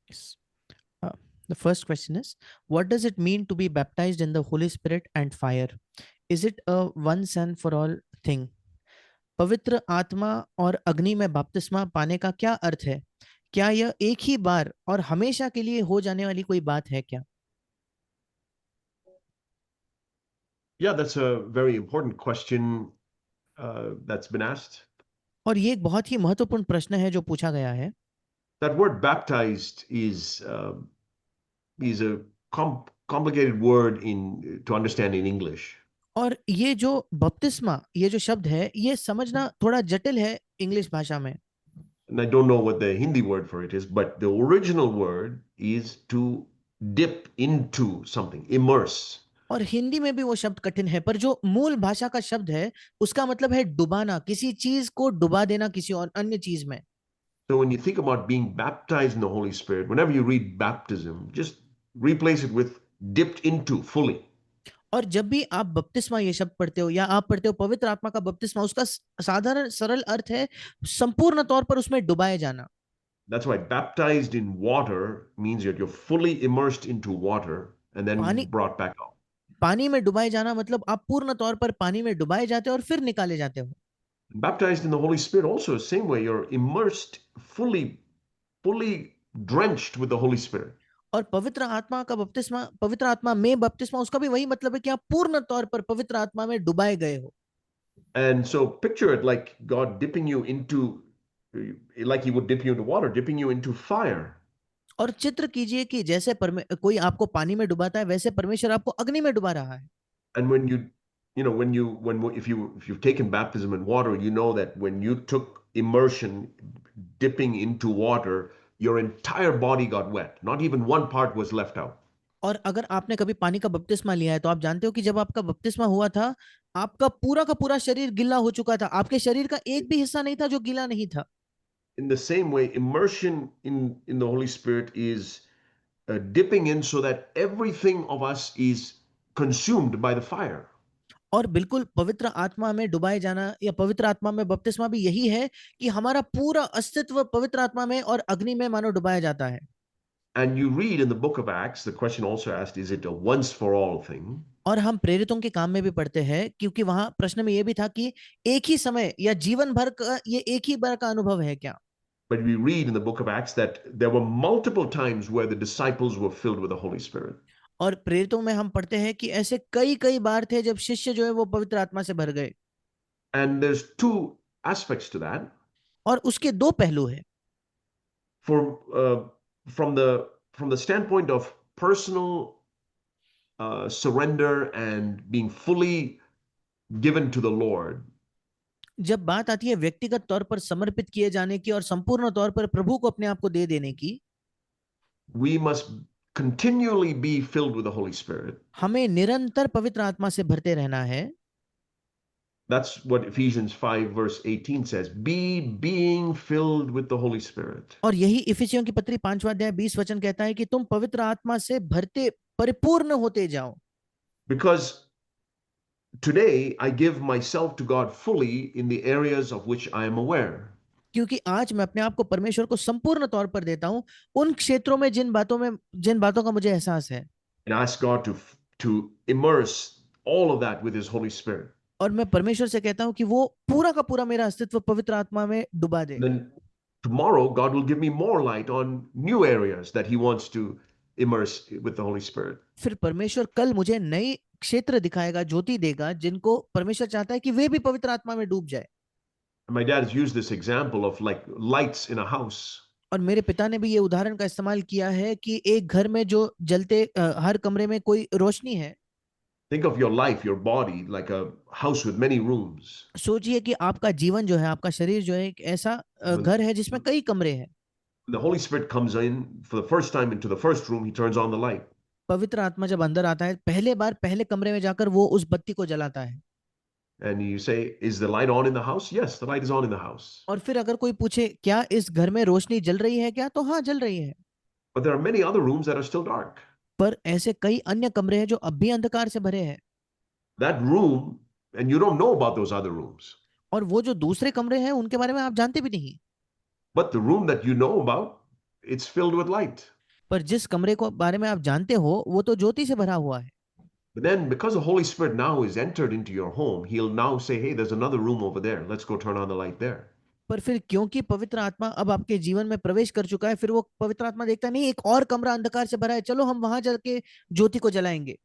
Yes. Uh, the first question is, what does it mean to be baptized in the Holy Spirit and fire? Is it a once and for all thing? पवित्र आत्मा और अग्नि में बपतिस्मा पाने का क्या अर्थ है? क्या यह एक ही बार और हमेशा के लिए हो जाने वाली कोई बात है क्या? Yeah, that's a very important question that's been asked. और ये एक बहुत ही महत्वपूर्ण प्रश्न है जो पूछा गया है. That word baptized is a complicated word to understand in English. और ये जो बपतिस्मा, ये जो शब्द है, ये समझना थोड़ा जटिल है इंग्लिश भाषा में. And I don't know what the Hindi word for it is, but the original word is to dip into something, immerse. और हिंदी में भी वो शब्द कठिन है, पर जो मूल भाषा का शब्द है उसका मतलब है डुबाना, किसी चीज को डुबा देना किसी और अन्य चीज में. So when you think about being baptized in the Holy Spirit, whenever you read baptism, just replace it with dipped into fully. और जब भी आप बपतिस्मा ये शब्द पढ़ते हो या आप पढ़ते हो पवित्र आत्मा का बपतिस्मा, उसका साधारण सरल अर्थ है संपूर्ण तौर पर उसमें डुबाए जाना. That's why baptized in water means that you're fully immersed into water and then पानी brought back out. पानी में डुबाए जाना मतलब आप पूर्ण तौर पर पानी में डुबाए जाते हो और फिर निकाले जाते हो. Baptized in the Holy Spirit also the same way. You're immersed, fully drenched with the Holy Spirit. और पवित्र आत्मा में बपतिस्मा, उसका भी वही मतलब है कि आप पूर्ण तौर पर पवित्र आत्मा में डुबाए गए हो. And so picture it like God dipping you into, like he would dip you into water, dipping you into fire. और चित्र कीजिए कि जैसे कोई आपको पानी में डुबाता है, वैसे परमेश्वर आपको अग्नि में डुबा रहा है. And when you know, if you've taken baptism in water, you know that when you took immersion, dipping into water, your entire body got wet. Not even one part was left out. और अगर आपने कभी पानी का बपतिस्मा लिया है तो आप जानते हो कि जब आपका बपतिस्मा हुआ था, आपका पूरा का पूरा शरीर गीला हो चुका था. आपके शरीर का एक भी हिस्सा नहीं था जो गीला नहीं था. In the same way, immersion in the Holy Spirit is dipping in so that everything of us is consumed by the fire. और बिल्कुल पवित्र आत्मा में डुबाए जाना या पवित्र आत्मा में बपतिस्मा भी यही है कि हमारा पूरा अस्तित्व पवित्र आत्मा में और अग्नि में मानो डुबाया जाता है. And you read in the book of Acts, the question also asked, is it a once for all thing? और हम प्रेरितों के काम में भी पढ़ते हैं, क्योंकि वहां प्रश्न में यह भी था कि एक ही समय या जीवन भर का ये एक ही बार का अनुभव है क्या. But we read in the book of Acts that there were multiple times where the disciples were filled with the Holy Spirit. और प्रेरितों में हम पढ़ते हैं कि ऐसे कई कई बार थे जब शिष्य जो है वो पवित्र आत्मा से भर गए. And there's two aspects to that. और उसके दो पहलू है. For from the standpoint of personal surrender and being fully given to the Lord, जब बात आती है व्यक्तिगत तौर पर समर्पित किए जाने की और संपूर्ण तौर पर प्रभु को अपने आप को दे देने की, we must continually be filled with the Holy Spirit. हमें निरंतर पवित्र आत्मा से भरते रहना है. That's what Ephesians 5 verse 18 says. Being filled with the Holy Spirit. और यही इफिसियों की पत्री 5वां अध्याय 20 वचन कहता है कि तुम पवित्र आत्मा से भरते परिपूर्ण होते जाओ. Because today I give myself to God fully in the areas of which I am aware. क्योंकि आज मैं अपने आप को परमेश्वर को संपूर्ण तौर पर देता हूं उन क्षेत्रों में जिन बातों का मुझे एहसास है. And ask God to immerse all of that with his Holy Spirit. और मैं परमेश्वर से कहता हूं कि वो पूरा का पूरा मेरा अस्तित्व पवित्र आत्मा में डुबा दे. Then tomorrow God will give me more light on new areas that he wants to immerse with the Holy Spirit. फिर परमेश्वर कल मुझे नई क्षेत्र दिखाएगा, ज्योति देगा, जिनको परमेश्वर चाहता है कि वे भी पवित्र आत्मा में डूब जाए. My dad has used this example of like lights in a house. और मेरे पिता ने भी ये उदाहरण का इस्तेमाल किया है कि एक घर में जो जलते हर कमरे में कोई रोशनी है. Think of your life, your body, like a house with many rooms. सोचिए कि आपका जीवन जो है, आपका शरीर जो है, एक ऐसा घर है जिसमें कई कमरे हैं. The Holy Spirit comes in for the first time into the first room, he turns on the light. पवित्र आत्मा जब अंदर आता है, पहले बार पहले कमरे में जाकर वो उस बत्ती को जलाता है. And you say, is the light on in the house? Yes, the light is on in the house. और फिर अगर कोई पूछे क्या इस घर में रोशनी जल रही है क्या, तो हाँ, जल रही है. But there are many other rooms that are still dark. पर ऐसे कई अन्य कमरे हैं जो अब भी अंधकार से भरे हैं. That room, and you don't know about those other rooms. और वो जो दूसरे कमरे हैं उनके बारे में आप जानते भी नहीं. But the room that you know about, it's filled with light. पर जिस कमरे को बारे में आप जानते हो वो तो ज्योति से भरा हुआ है। But then, because the Holy Spirit now is entered into your home, He'll now say, hey, there's another room over there. Let's go turn on the light there. पर फिर क्योंकि पवित्र आत्मा अब आपके जीवन में प्रवेश कर चुका है, फिर वो पवित्र आत्मा देखता नहीं एक और कमरा अंधकार से भरा है, चलो हम वहां जाके ज्योति को जलाएंगे।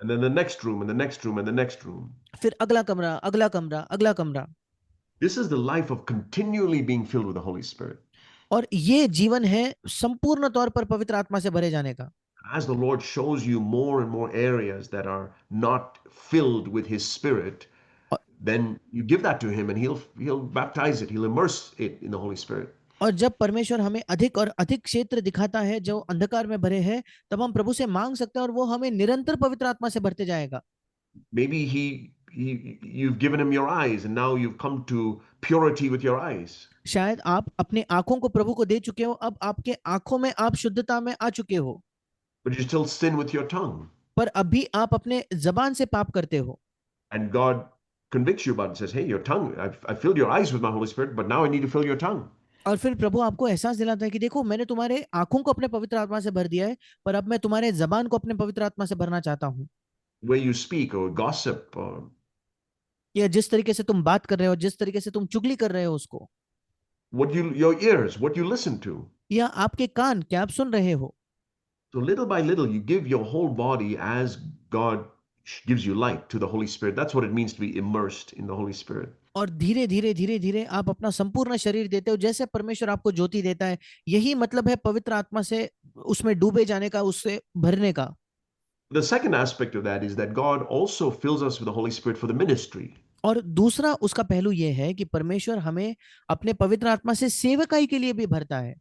And then the next room, and the next room, and the next room. फिर अगला कमरा, अगला कमरा, अगला कमरा। This is the life of continually being filled with the Holy Spirit. और ये जीवन है संपूर्ण तौर पर पवित्र आत्मा से भरे जाने का। As the Lord shows you more and more areas that are not filled with His Spirit, then you give that to Him, and He'll baptize it. He'll immerse it in the Holy Spirit. और जब परमेश्वर हमें अधिक और अधिक क्षेत्र दिखाता है जो अंधकार में भरे हैं, तब हम प्रभु से मांग सकते हैं और वो हमें निरंतर पवित्र आत्मा से भरते जाएगा। Maybe you've given Him your eyes, and now you've come to purity with your eyes. शायद आप अपने आंखों को प्रभु को दे चुके हो, अब आपके आंखों में आप शुद्धता में आ चुके हो, But you still sin with your tongue. पर अभी आप अपने जबान से पाप करते हो। And God convicts you about it and says, hey, your tongue, I've filled your eyes with my Holy Spirit, but now I need to fill your tongue. और फिर प्रभु आपको एहसास दिलाता है कि देखो मैंने तुम्हारे आंखों को अपने पवित्र आत्मा से भर दिया है, पर अब मैं तुम्हारे जबान को अपने पवित्र आत्मा से भरना चाहता हूँ। The way you speak or gossip, or या जिस तरीके से तुम बात कर रहे हो, जिस तरीके से तुम चुगली कर रहे हो उसको, your ears, what you listen to. या आपके कान क्या आप सुन रहे हो। So little by little, you give your whole body as God gives you light to the Holy Spirit. That's what it means to be immersed in the Holy Spirit. और धीरे धीरे धीरे धीरे आप अपना संपूर्ण शरीर देते हो जैसे परमेश्वर आपको ज्योति देता है। यही मतलब है पवित्र आत्मा से उसमें डूबे जाने का, उससे भरने का। The second aspect of that is that God also fills us with the Holy Spirit for the ministry. और दूसरा उसका पहलू यह है कि परमेश्वर हमें अपने पवित्र आत्मा से सेवकाई के लिए भी भरता है।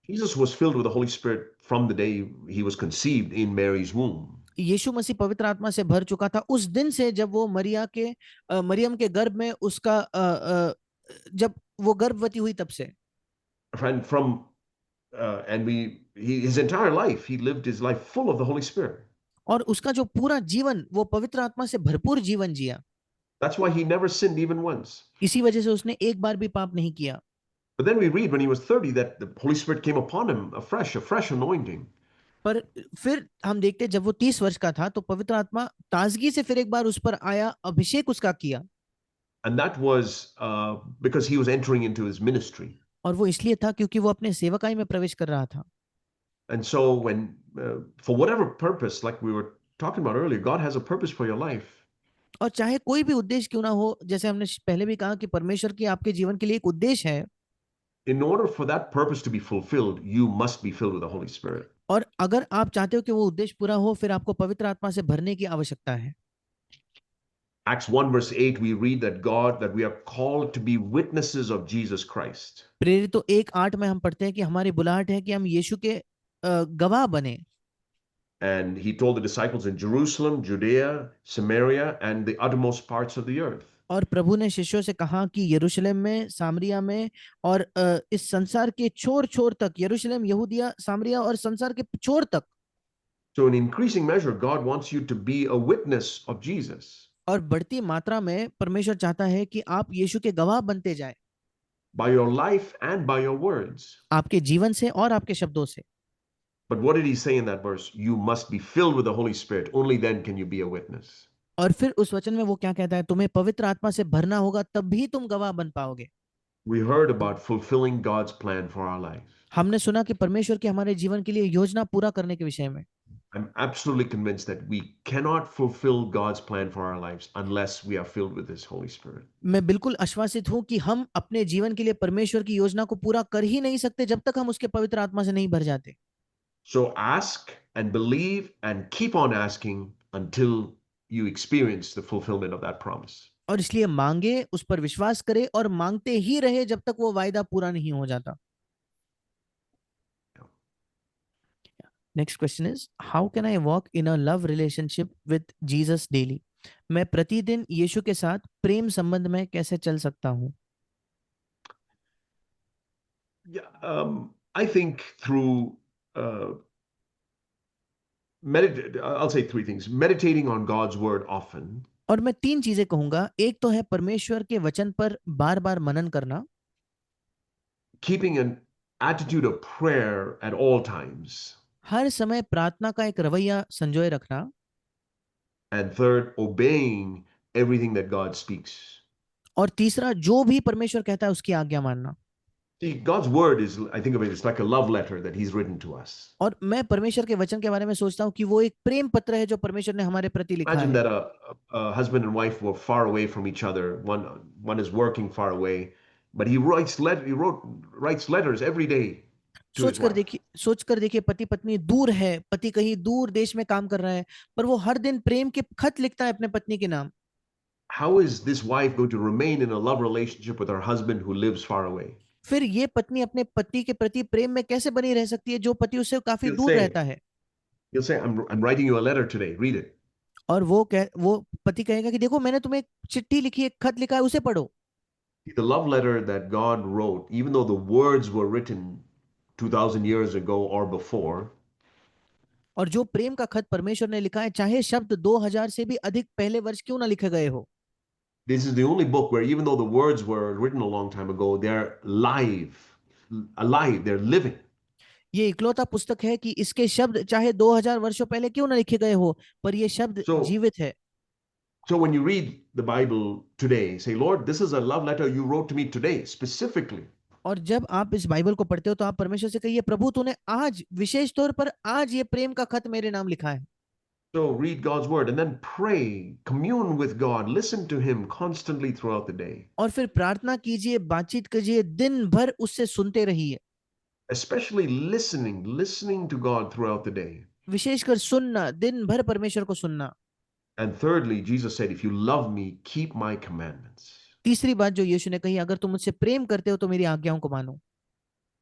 Jesus was filled with the Holy Spirit from the day he was conceived in Mary's womb. यीशु मसीह पवित्र आत्मा से भर चुका था उस दिन से जब वो मरियम के गर्भ में उसका जब वो गर्भवती हुई तब से। And his entire life, he lived his life full of the Holy Spirit. और उसका जो पूरा जीवन वो पवित्र आत्मा से भरपूर जीवन जिया। That's why he never sinned even once. इसी वजह से उसने एक बार भी पाप नहीं किया। But then we read when he was 30 that the Holy Spirit came upon him a fresh anointing. पर फिर हम देखते जब वो 30 वर्ष का था तो पवित्र आत्मा ताजगी से फिर एक बार उस पर आया, अभिषेक उसका किया। And that was because he was entering into his ministry. और वो इसलिए था क्योंकि वो अपने सेवकाई में प्रवेश कर रहा था। And so for whatever purpose, like we were talking about earlier, God has a purpose for your life. और चाहे कोई भी उद्देश्य क्यों ना हो, जैसे हमने पहले भी कहा कि परमेश्वर की आपके जीवन के लिए एक उद्देश्य है। In order for that purpose to be fulfilled, you must be filled with the Holy Spirit. और अगर आप चाहते हो कि वो उद्देश्य पूरा हो, फिर आपको पवित्र आत्मा से भरने की आवश्यकता है। Acts 1 verse 8, we read that we are called to be witnesses of Jesus Christ. प्रेरितों 1:8 में हम पढ़ते हैं कि हमारी बुलाहट है कि हम यीशु के गवाह बने। And he told the disciples in Jerusalem, Judea, Samaria, and the uttermost parts of the earth. और प्रभु ने शिष्यों से कहा कि यरूशलेम में, सामरिया में और इस संसार के छोर छोर तक, यरूशलेम, यहूदिया, सामरिया और संसार के छोर तक। So in increasing measure, God wants you to be a witness of Jesus. और बढ़ती मात्रा में परमेश्वर चाहता है कि आप यीशु के गवाह बनते जाएं। By your life and by your words. आपके जीवन से और आपके शब्दों से। But what did he say in that verse? You must be filled with the Holy Spirit. Only then can you be a witness. और फिर उस वचन में वो क्या कहता है, तुम्हें पवित्र आत्मा से भरना होगा तब भी तुम गवाह बन पाओगे। We heard about fulfilling God's plan for our life. हमने सुना कि परमेश्वर की हमारे जीवन के लिए योजना पूरा करने के विषय में। I'm absolutely convinced that we cannot fulfill God's plan for our lives unless we are filled with His Holy Spirit. मैं बिल्कुल आश्वासित हूं कि हम अपने जीवन के लिए परमेश्वर की योजना को पूरा कर ही नहीं सकते जब तक हम उसके पवित्र आत्मा से नहीं भर जाते। So ask and believe and keep on asking until you experience the fulfillment of that promise. और इसलिए मांगे, उस पर विश्वास करे और मांगते ही रहे जब तक वो वायदा पूरा नहीं हो जाता। Next question is, how can I walk in a love relationship with Jesus daily? मैं प्रतिदिन यीशु के साथ प्रेम संबंध में कैसे चल सकता हूँ? I think through I'll say three things. Meditating on God's word often. और मैं 3 चीजें कहूंगा। एक तो है परमेश्वर के वचन पर बार बार मनन करना। Keeping an attitude of prayer at all times. हर समय प्रार्थना का एक रवैया संजोए रखना। And third, obeying everything that God speaks. और तीसरा, जो भी परमेश्वर कहता है उसकी आज्ञा मानना। See, God's word is, I think of it, it's like a love letter that He's written to us. और मैं परमेश्वर के वचन के बारे में सोचता हूँ कि वो एक प्रेम पत्र है जो परमेश्वर ने हमारे प्रति लिखा Imagine है। that a husband and wife were far away from each other. One is working far away, but writes letters every day to his wife. सोच कर देखिए, पति पत्नी दूर है, पति कहीं दूर देश में काम कर रहा है, पर वो हर दिन प्रेम के खत लिखता है अपने पत्नी के नाम। How is this wife going to remain in a love relationship with her husband who lives far away? फिर ये पत्नी अपने पति के प्रति प्रेम में कैसे बनी रह सकती है जो पति उससे काफी He'll दूर say, रहता है? he'll say, I'm writing you a letter today. Read it. और वो पति कहेगा कि देखो मैंने तुम्हें एक चिट्ठी लिखी, एक खत लिखा है, उसे पढ़ो। The love letter that God wrote, even though the words were written 2,000 years ago or before, और जो प्रेम का खत परमेश्वर ने लिखा है, चाहे शब्द 2000 से भी अधिक पहले वर्ष क्यों ना लिखे गए हो, this is the only book where even though the words were written a long time ago, they're alive, they're living. ये इकलौता पुस्तक है कि इसके शब्द चाहे 2000 वर्षों पहले क्यों ना लिखे गए हो, पर ये शब्द So, जीवित है। so when you read the Bible today, say, Lord, this is a love letter you wrote to me today, specifically. और जब आप इस बाइबल को पढ़ते हो तो आप परमेश्वर से कहिए, प्रभु तूने आज विशेष तौर पर आज ये प्रेम का खत मेरे नाम लिखा है। So read God's word and then pray, commune with God, listen to Him constantly throughout the day. और फिर प्रार्थना कीजिए, बातचीत कीजिए, दिन भर उससे सुनते रहिए। Especially listening to God throughout the day. विशेषकर सुनना, दिन भर परमेश्वर को सुनना। And thirdly, Jesus said, if you love me, keep my commandments. तीसरी बात जो यीशु ने कही, अगर तुम मुझसे प्रेम करते हो तो मेरी आज्ञाओं को मानो।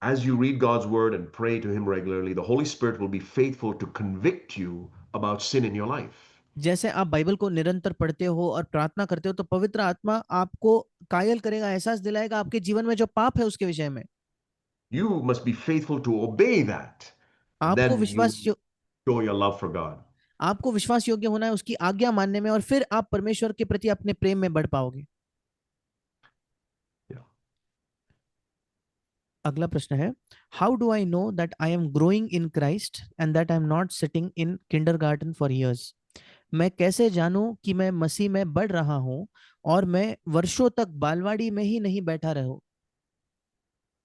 As you read God's word and pray to Him regularly, the Holy Spirit will be faithful to convict you about sin in your life. जैसे आप बाइबल को निरंतर पढ़ते हो और प्रार्थना करते हो तो पवित्र आत्मा आपको कायल करेगा, एहसास दिलाएगा आपके जीवन में जो पाप है उसके विषय में। You must be faithful to obey that. आपको Then you विश्वास यो- show your love for God. आपको विश्वास योग्य होना है उसकी आज्ञा मानने में, और फिर आप परमेश्वर के प्रति अपने प्रेम में बढ़ पाओगे। Yeah. अगला प्रश्न है, how do I know that I am growing in Christ and that I am not sitting in kindergarten for years? मैं कैसे जानूं कि मैं मसीह में बढ़ रहा हूं और मैं वर्षों तक बालवाड़ी में ही नहीं बैठा रहूं?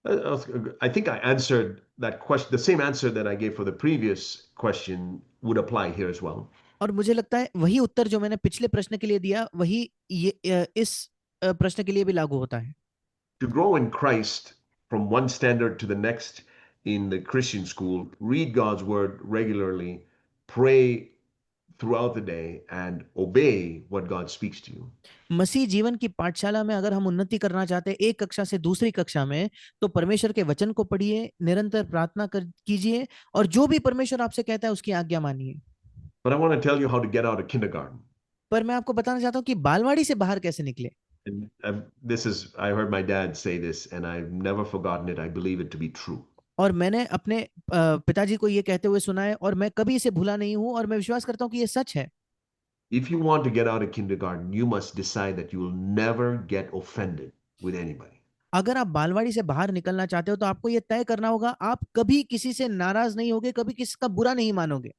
I think I answered that question. The same answer that I gave for the previous question would apply here as well. और मुझे लगता है वही उत्तर जो मैंने पिछले प्रश्न के लिए दिया वही इस प्रश्न के लिए भी लागू होता है। To grow in Christ from one standard to the next in the Christian school, read God's word regularly, pray throughout the day, and obey what God speaks to you. मसीह जीवन की पाठशाला में अगर हम उन्नति करना चाहते हैं एक कक्षा से दूसरी कक्षा में, तो परमेश्वर के वचन को पढ़िए, निरंतर प्रार्थना कीजिए, और जो भी परमेश्वर आपसे कहता है उसकी आज्ञा मानिए। But I want to tell you how to get out of kindergarten. पर मैं आपको बताना चाहता हूँ कि बालवाड़ी से बाहर कैसे निकले। And I heard my dad say this, and I've never forgotten it. I believe it to be true. और मैंने अपने पिताजी को ये कहते हुए सुना है और मैं कभी इसे भूला नहीं हूं, और मैं विश्वास करता हूं कि ये सच है। If you want to get out of kindergarten, you must decide that you will never get offended with anybody. अगर आप बालवाड़ी से बाहर निकलना चाहते हो तो आपको ये तय करना होगा, आप कभी किसी से नाराज नहीं होगे, कभी किसी का बुरा नहीं मानोगे।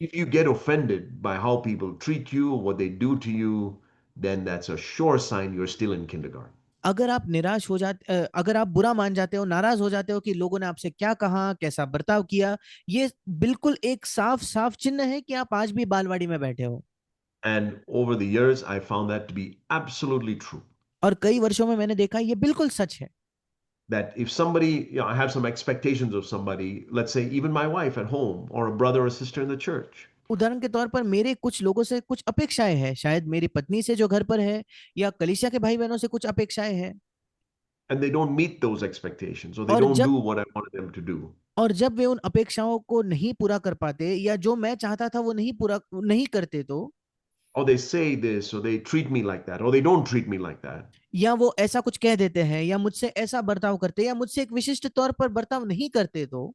If you get offended by how people treat you, what they do to you, then that's a sure sign you're still in kindergarten. अगर आप निराश हो जाते अगर आप बुरा मान जाते हो, नाराज हो जाते हो कि लोगों ने आपसे क्या कहा, कैसा बर्ताव किया, ये बिल्कुल एक साफ साफ चिन्ह है कि आप आज भी बालवाड़ी में बैठे हो। And over the years, I found that to be absolutely true. और कई वर्षों में मैंने देखा ये बिल्कुल सच है। That if somebody, I have some expectations of somebody, let's say even my wife at home or a brother or sister in the church. उदाहरण के तौर पर मेरे कुछ लोगों से कुछ अपेक्षाएं हैं, शायद मेरी पत्नी से जो घर पर है, या कलीसिया के भाई बहनों से कुछ अपेक्षाएं हैं। And they don't meet those expectations or they और don't जब do what I wanted them to do. और जब वे उन अपेक्षाओं को नहीं पूरा कर पाते, या जो मैं चाहता था वो नहीं करते, तो Or they say this or they treat me like that or they don't treat me like that. या वो ऐसा कुछ कह देते हैं, या मुझसे ऐसा बर्ताव करते, या मुझसे एक विशिष्ट तौर पर बर्ताव नहीं करते, तो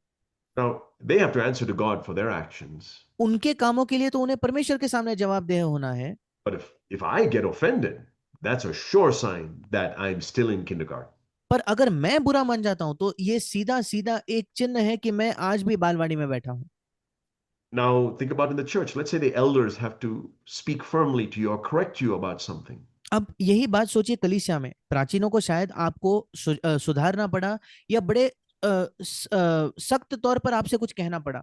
Now, they have to answer to God for their actions. उनके कामों के लिए तो उन्हें परमेश्वर के सामने जवाबदेह होना है। But if I get offended, that's a sure sign that I'm still in kindergarten. पर अगर मैं बुरा मान जाता हूं तो ये सीधा सीधा एक चिन्ह है कि मैं आज भी बालवाड़ी में बैठा हूं। Now, think about in the church. Let's say the elders have to speak firmly to you or correct you about something. अब यही बात सोचिए कलीसिया में प्राचीनों को शायद आपको सुधारना पड़ा या बड़े सख्त तौर पर आपसे कुछ कहना पड़ा.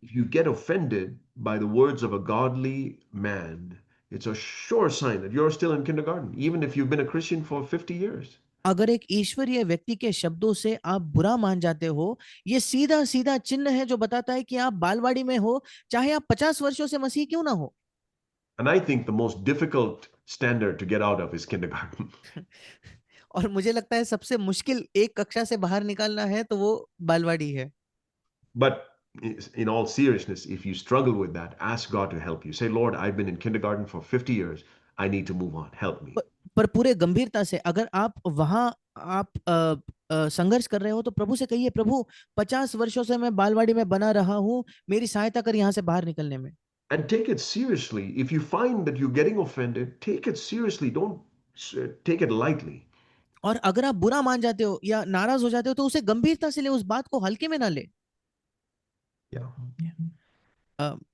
If you get offended by the words of a godly man, it's a sure sign that you're still in kindergarten, even if you've been a Christian for 50 years. अगर एक ईश्वरीय व्यक्ति के शब्दों से आप बुरा मान जाते हो, ये सीधा सीधा चिन्ह है जो बताता है कि आप बालवाड़ी में हो, चाहे आप 50 वर्षों से मसीह क्यों ना हो. And I think the most difficult standard to get out of is kindergarten. और मुझे लगता है सबसे मुश्किल एक कक्षा से बाहर निकालना है तो वो बालवाड़ी है. But in all seriousness, if you struggle with that, ask God to help you. Say, Lord, I've been in kindergarten for 50 years. I need to move on. Help me. पर पूरे गंभीरता से अगर आप वहां आप संघर्ष कर रहे हो तो प्रभु से कहिए, प्रभु 50 वर्षों से मैं बालवाड़ी में बना रहा हूं, मेरी सहायता कर यहां से बाहर निकलने में. And take it seriously. If you find that you're getting offended, take it seriously. Don't take it lightly. और अगर आप बुरा मान जाते हो या नाराज हो जाते हो तो उसे गंभीरता से ले, उस बात को हल्के में ना ले. Yeah.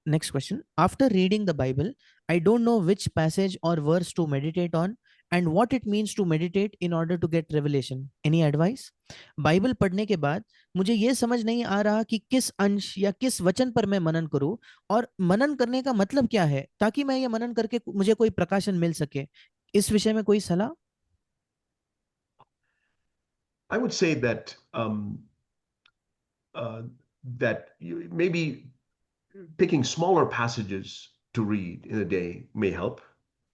Next question. After reading the Bible, I don't know which passage or verse to meditate on and what it means to meditate in order to get revelation. Any advice? Bible पढ़ने के बाद मुझे ये समझ नहीं आ रहा कि किस अंश या किस वचन पर मैं मनन करूं और मनन करने का मतलब क्या है, ताकि मैं ये मनन करके मुझे कोई प्रकाशन मिल सके. इस विषय में कोई सलाह? I would say that that you, maybe picking smaller passages to read in a day may help.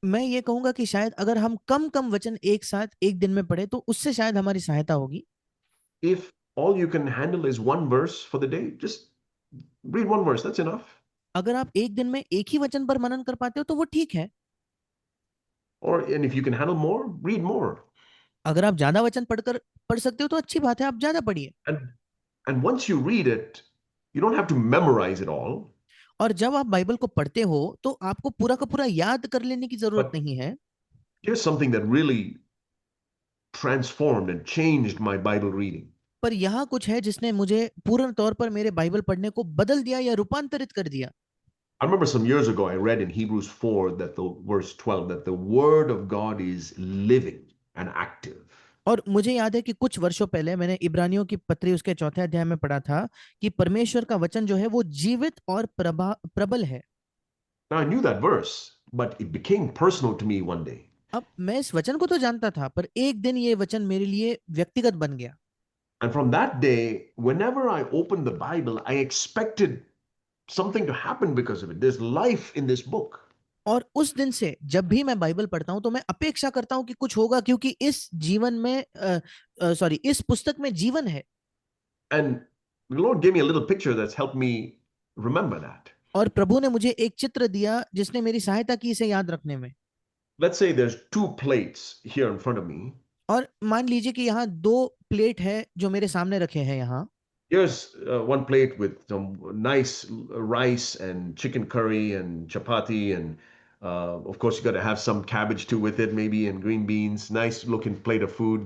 मैं ये कहूंगा कि शायद अगर हम कम कम वचन एक साथ एक दिन में पढ़े तो उससे शायद हमारी सहायता होगी. If all you can handle is one verse for the day, just read one verse. That's enough. अगर आप एक दिन में एक ही वचन पर मनन कर पाते हो तो वो ठीक है. And if you can handle more, read more. अगर आप ज्यादा वचन पढ़ सकते हो तो अच्छी बात है, आप ज्यादा पढ़िए. And once you read it, you don't have to memorize it all. और जब आप बाइबल को पढ़ते हो तो आपको पूरा का पूरा याद कर लेने की जरूरत But नहीं है. here's something that really transformed and changed my Bible reading. पर यहाँ कुछ है जिसने मुझे पूर्ण तौर पर मेरे बाइबल पढ़ने को बदल दिया या रूपांतरित कर दिया. I remember some years ago I read in Hebrews 4 that the verse 12 that the word of God is living and active. और मुझे याद है कि कुछ वर्षों पहले मैंने इब्रानियों की पत्री उसके चौथे अध्याय में पढ़ा था कि परमेश्वर का वचन जो है वो जीवित और प्रबल है. Now I knew that verse, but it became personal to me one day. अब मैं इस वचन को तो जानता था पर एक दिन ये वचन मेरे लिए व्यक्तिगत बन गया. And from that day, whenever I opened the Bible, I expected something to happen because of it. There's life in this book. और उस दिन से जब भी मैं बाइबल पढ़ता हूं तो मैं अपेक्षा करता हूं कि कुछ होगा, क्योंकि इस जीवन में इस पुस्तक में जीवन है. And the Lord gave me a little picture that's helped me remember that. और प्रभु ने मुझे एक चित्र दिया जिसने मेरी सहायता की इसे याद रखने में. Let's say there's two plates here in front of me. और मान लीजिए कि यहाँ दो प्लेट है जो मेरे सामने रखे हैं. यहाँ Here's one plate with some nice rice and chicken curry and chapati, and of course you got to have some cabbage too with it, maybe, and green beans. Nice looking plate of food.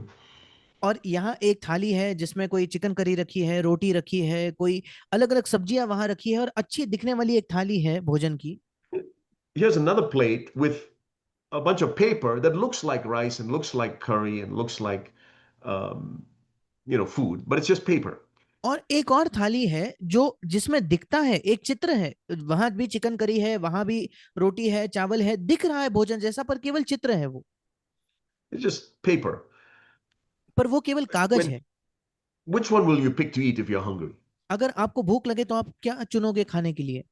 और यहाँ एक थाली है जिसमें कोई chicken curry रखी है, रोटी रखी है, कोई अलग अलग सब्जियां वहां रखी है और अच्छी दिखने वाली एक थाली है भोजन की. Here's another plate with a bunch of paper that looks like rice and looks like curry and looks like food, but it's just paper. और एक और थाली है जो जिसमें दिखता है, एक चित्र है, वहां भी चिकन करी है, वहां भी रोटी है, चावल है, दिख रहा है भोजन जैसा, पर केवल चित्र है वो. It's just paper. पर वो केवल कागज है. Which one will you pick to eat if you're hungry? अगर आपको भूख लगे तो आप क्या चुनोगे खाने के लिए?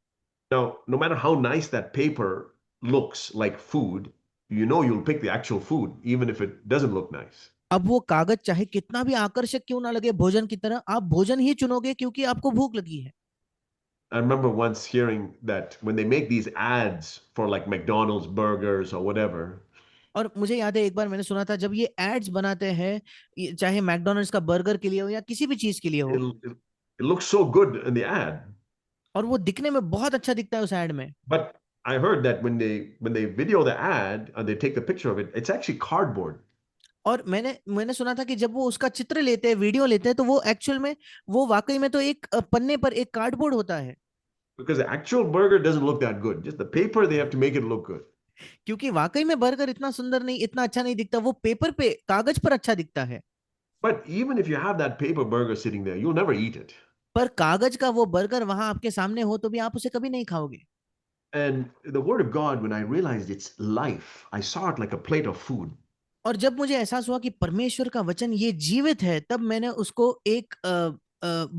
Now, no matter how nice that paper looks like food, you'll pick the actual food, even if it doesn't look nice. अब वो कागज चाहे कितना भी आकर्षक क्यों ना लगे भोजन की तरह, आप भोजन ही चुनोगे क्योंकि आपको भूख लगी है. I remember once hearing that when they make these ads for like McDonald's burgers or whatever. और मुझे याद है एक बार मैंने सुना था जब ये एड्स बनाते हैं, चाहे मैकडॉनल्ड्स का बर्गर के लिए हो या किसी भी चीज के लिए हो, It looks so good in the ad. और वो दिखने में बहुत अच्छा दिखता है उस एड में. But I heard that when they video the ad and they take the picture of it, it's actually cardboard. और मैंने सुना था कि जब वो उसका चित्र लेते हैं, वीडियो लेते हैं, तो वो एक्चुअल में वो वाकई में तो एक पन्ने पर एक कार्डबोर्ड होता है. Because the actual burger doesn't look that good. Just the paper, they have to make it look good. क्योंकि वाकई में बर्गर इतना सुंदर नहीं, इतना अच्छा नहीं दिखता, वो पेपर पे, कागज पर अच्छा दिखता है। But even if you have that paper burger sitting there, you'll never eat it. पर कागज का वो बर्गर वहां आपके सामने हो तो भी आप उसे कभी नहीं खाओगे। And the Word of God, when I realized its life, I saw it like a plate of food. और जब मुझे एहसास हुआ कि परमेश्वर का वचन ये जीवित है, तब मैंने उसको एक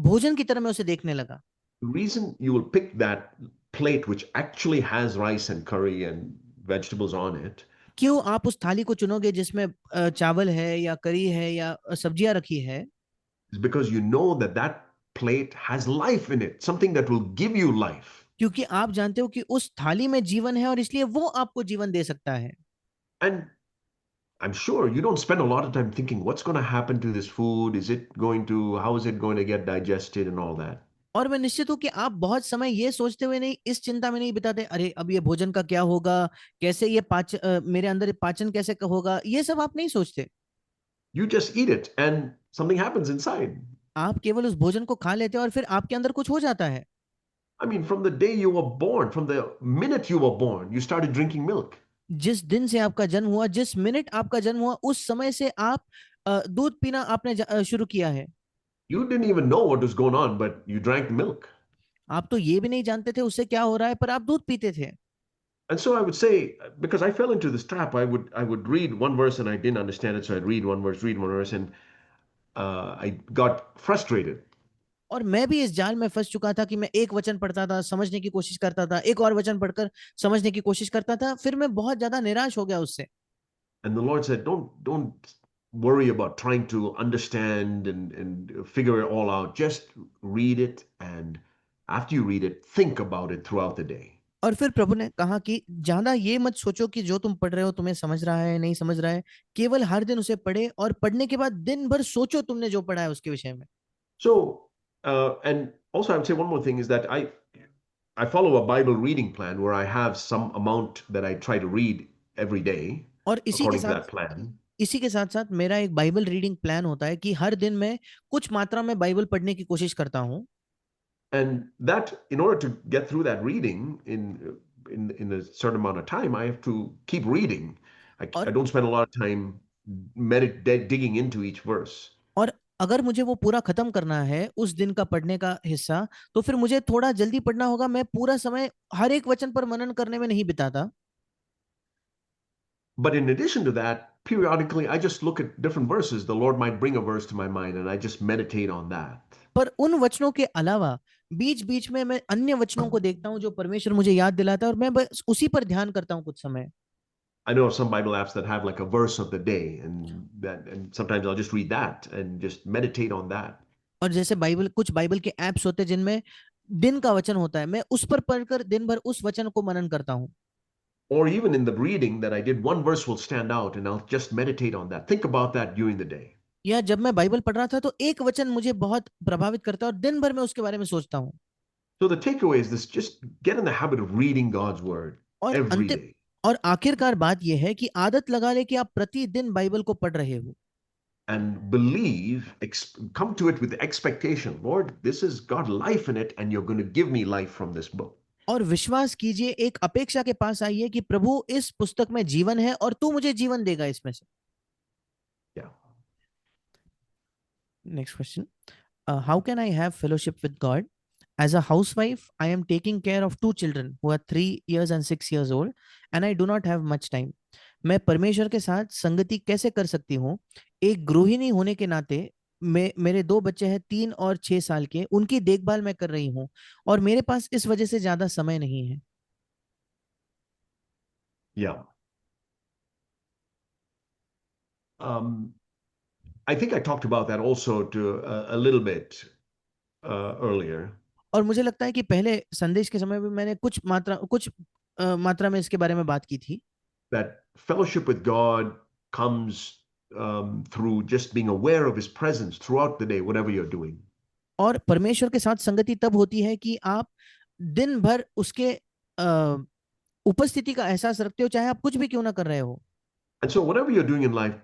भोजन की तरह मैं उसे देखने लगा। The reason you will pick that plate, which actually has rice and curry and vegetables on it, क्यों आप उस थाली को चुनोगे जिसमें चावल है या करी है या सब्जियां रखी है? is because you know that that plate has life in it, something that will give you life. क्योंकि आप जानते हो कि उस थाली में जीवन है और इसलिए वो आपको जीवन दे सकता है। And I'm sure you don't spend a lot of time thinking what's going to happen to this food. How is it going to get digested and all that. और मैं निश्चित हूं कि आप बहुत समय ये सोचते हुए नहीं, इस चिंता में नहीं बिताते, अरे अब ये भोजन का क्या होगा, कैसे ये मेरे अंदर पाचन कैसे होगा, ये सब आप नहीं सोचते। You just eat it and something happens inside. आप केवल उस भोजन को खा लेते हो और फिर आपके अंदर कुछ हो जाता है। I mean, from the day you were born, from the minute you were born, you started drinking milk. जिस दिन से आपका जन्म हुआ, जिस मिनट आपका जन्म हुआ, उस समय से आप दूध पीना आपने शुरू किया है। You didn't even know what was going on, but you drank milk. आप तो ये भी नहीं जानते थे उससे क्या हो रहा है, पर आप दूध पीते थे। And so I would say, because I fell into this trap, I would read one verse and I didn't understand it, so I'd read one verse, and I got frustrated. और मैं भी इस जाल में फंस चुका था कि मैं एक वचन पढ़ता था, समझने की कोशिश करता था, एक और वचन पढ़कर समझने की कोशिश करता था, फिर मैं बहुत ज्यादा निराश हो गया उससे। And the Lord said, don't worry about trying to understand and figure it all out. Just read it, and after you read it, think about it throughout the day. और फिर प्रभु ने कहा कि ज्यादा ये मत सोचो कि जो तुम पढ़ रहे हो तुम्हें समझ रहा है नहीं समझ रहा है, केवल हर दिन उसे पढ़े और पढ़ने के बाद दिन भर सोचो तुमने जो पढ़ा है उसके विषय में। So, and also I would say one more thing is that I follow a Bible reading plan where I have some amount that I try to read every day और according to that plan. इसी के साथ साथ मेरा एक Bible reading plan होता है कि हर दिन मैं कुछ मात्रा में बाइबल पढ़ने की कोशिश करता हूँ। And that, in order to get through that reading in a certain amount of time, I have to keep reading. I और don't spend a lot of time digging into each verse. और अगर मुझे वो पूरा खत्म करना है उस दिन का पढ़ने का हिस्सा, तो फिर मुझे थोड़ा जल्दी पढ़ना होगा। मैं पूरा समय हर एक वचन पर मनन करने में नहीं बिताता। But in addition to that, periodically I just look at different verses. The Lord might bring a verse to my mind, and I just meditate on that. पर उन वचनों के अलावा बीच बीच में मैं अन्य वचनों को देखता हूँ जो परमेश्वर मुझे याद दिलाता है, और मैं बस उसी पर ध्यान करता हूँ कुछ समय। I know some Bible apps that have like a verse of the day, and sometimes I'll just read that and just meditate on that. और जैसे बाइबल, कुछ बाइबल के ऐप्स होते हैं जिनमें दिन का वचन होता है, मैं उस पर पढ़कर दिन भर उस वचन को मनन करता हूँ। Or even in the reading that I did, one verse will stand out, and I'll just meditate on that. Think about that during the day. या जब मैं बाइबल पढ़ रहा था तो एक वचन मुझे बहुत प्रभावित करता है और दिन भर मैं उसके बारे में सोचता हूँ। So the takeaway is this: just get in the habit of reading God's word और every अंतिम day. और आखिरकार बात यह है कि आदत लगा ले कि आप प्रतिदिन बाइबल को पढ़ रहे हो। And come to it with the expectation, Lord, this has got life in it, and you're going to give me life from this book. और विश्वास कीजिए, एक अपेक्षा के पास आइए कि प्रभु इस पुस्तक में जीवन है और तू मुझे जीवन देगा इसमें से। Yeah. Next question, how can I have fellowship with God? As a housewife, I am taking care of two children who are 3 years and 6 years old, and I do not have much time. मैं परमेश्वर के साथ संगति कैसे कर सकती हूँ? एक गृहिणी होने के नाते मेरे दो बच्चे हैं, 3 और 6 साल के, उनकी देखभाल मैं कर रही हूँ और मेरे पास इस वजह से ज्यादा समय नहीं है। Yeah. Um, I think I talked about that also to a little bit earlier. और मुझे लगता है कि पहले संदेश के समय में मैंने कुछ मात्रा में इसके बारे में बात की थी। That fellowship with God comes through just being aware of His presence throughout the day, whatever you're doing. और परमेश्वर के साथ संगति तब होती है कि आप दिन भर उसके उपस्थिति का एहसास रखते हो, चाहे आप कुछ भी क्यों ना कर रहे हो। And so, whatever you're doing in life,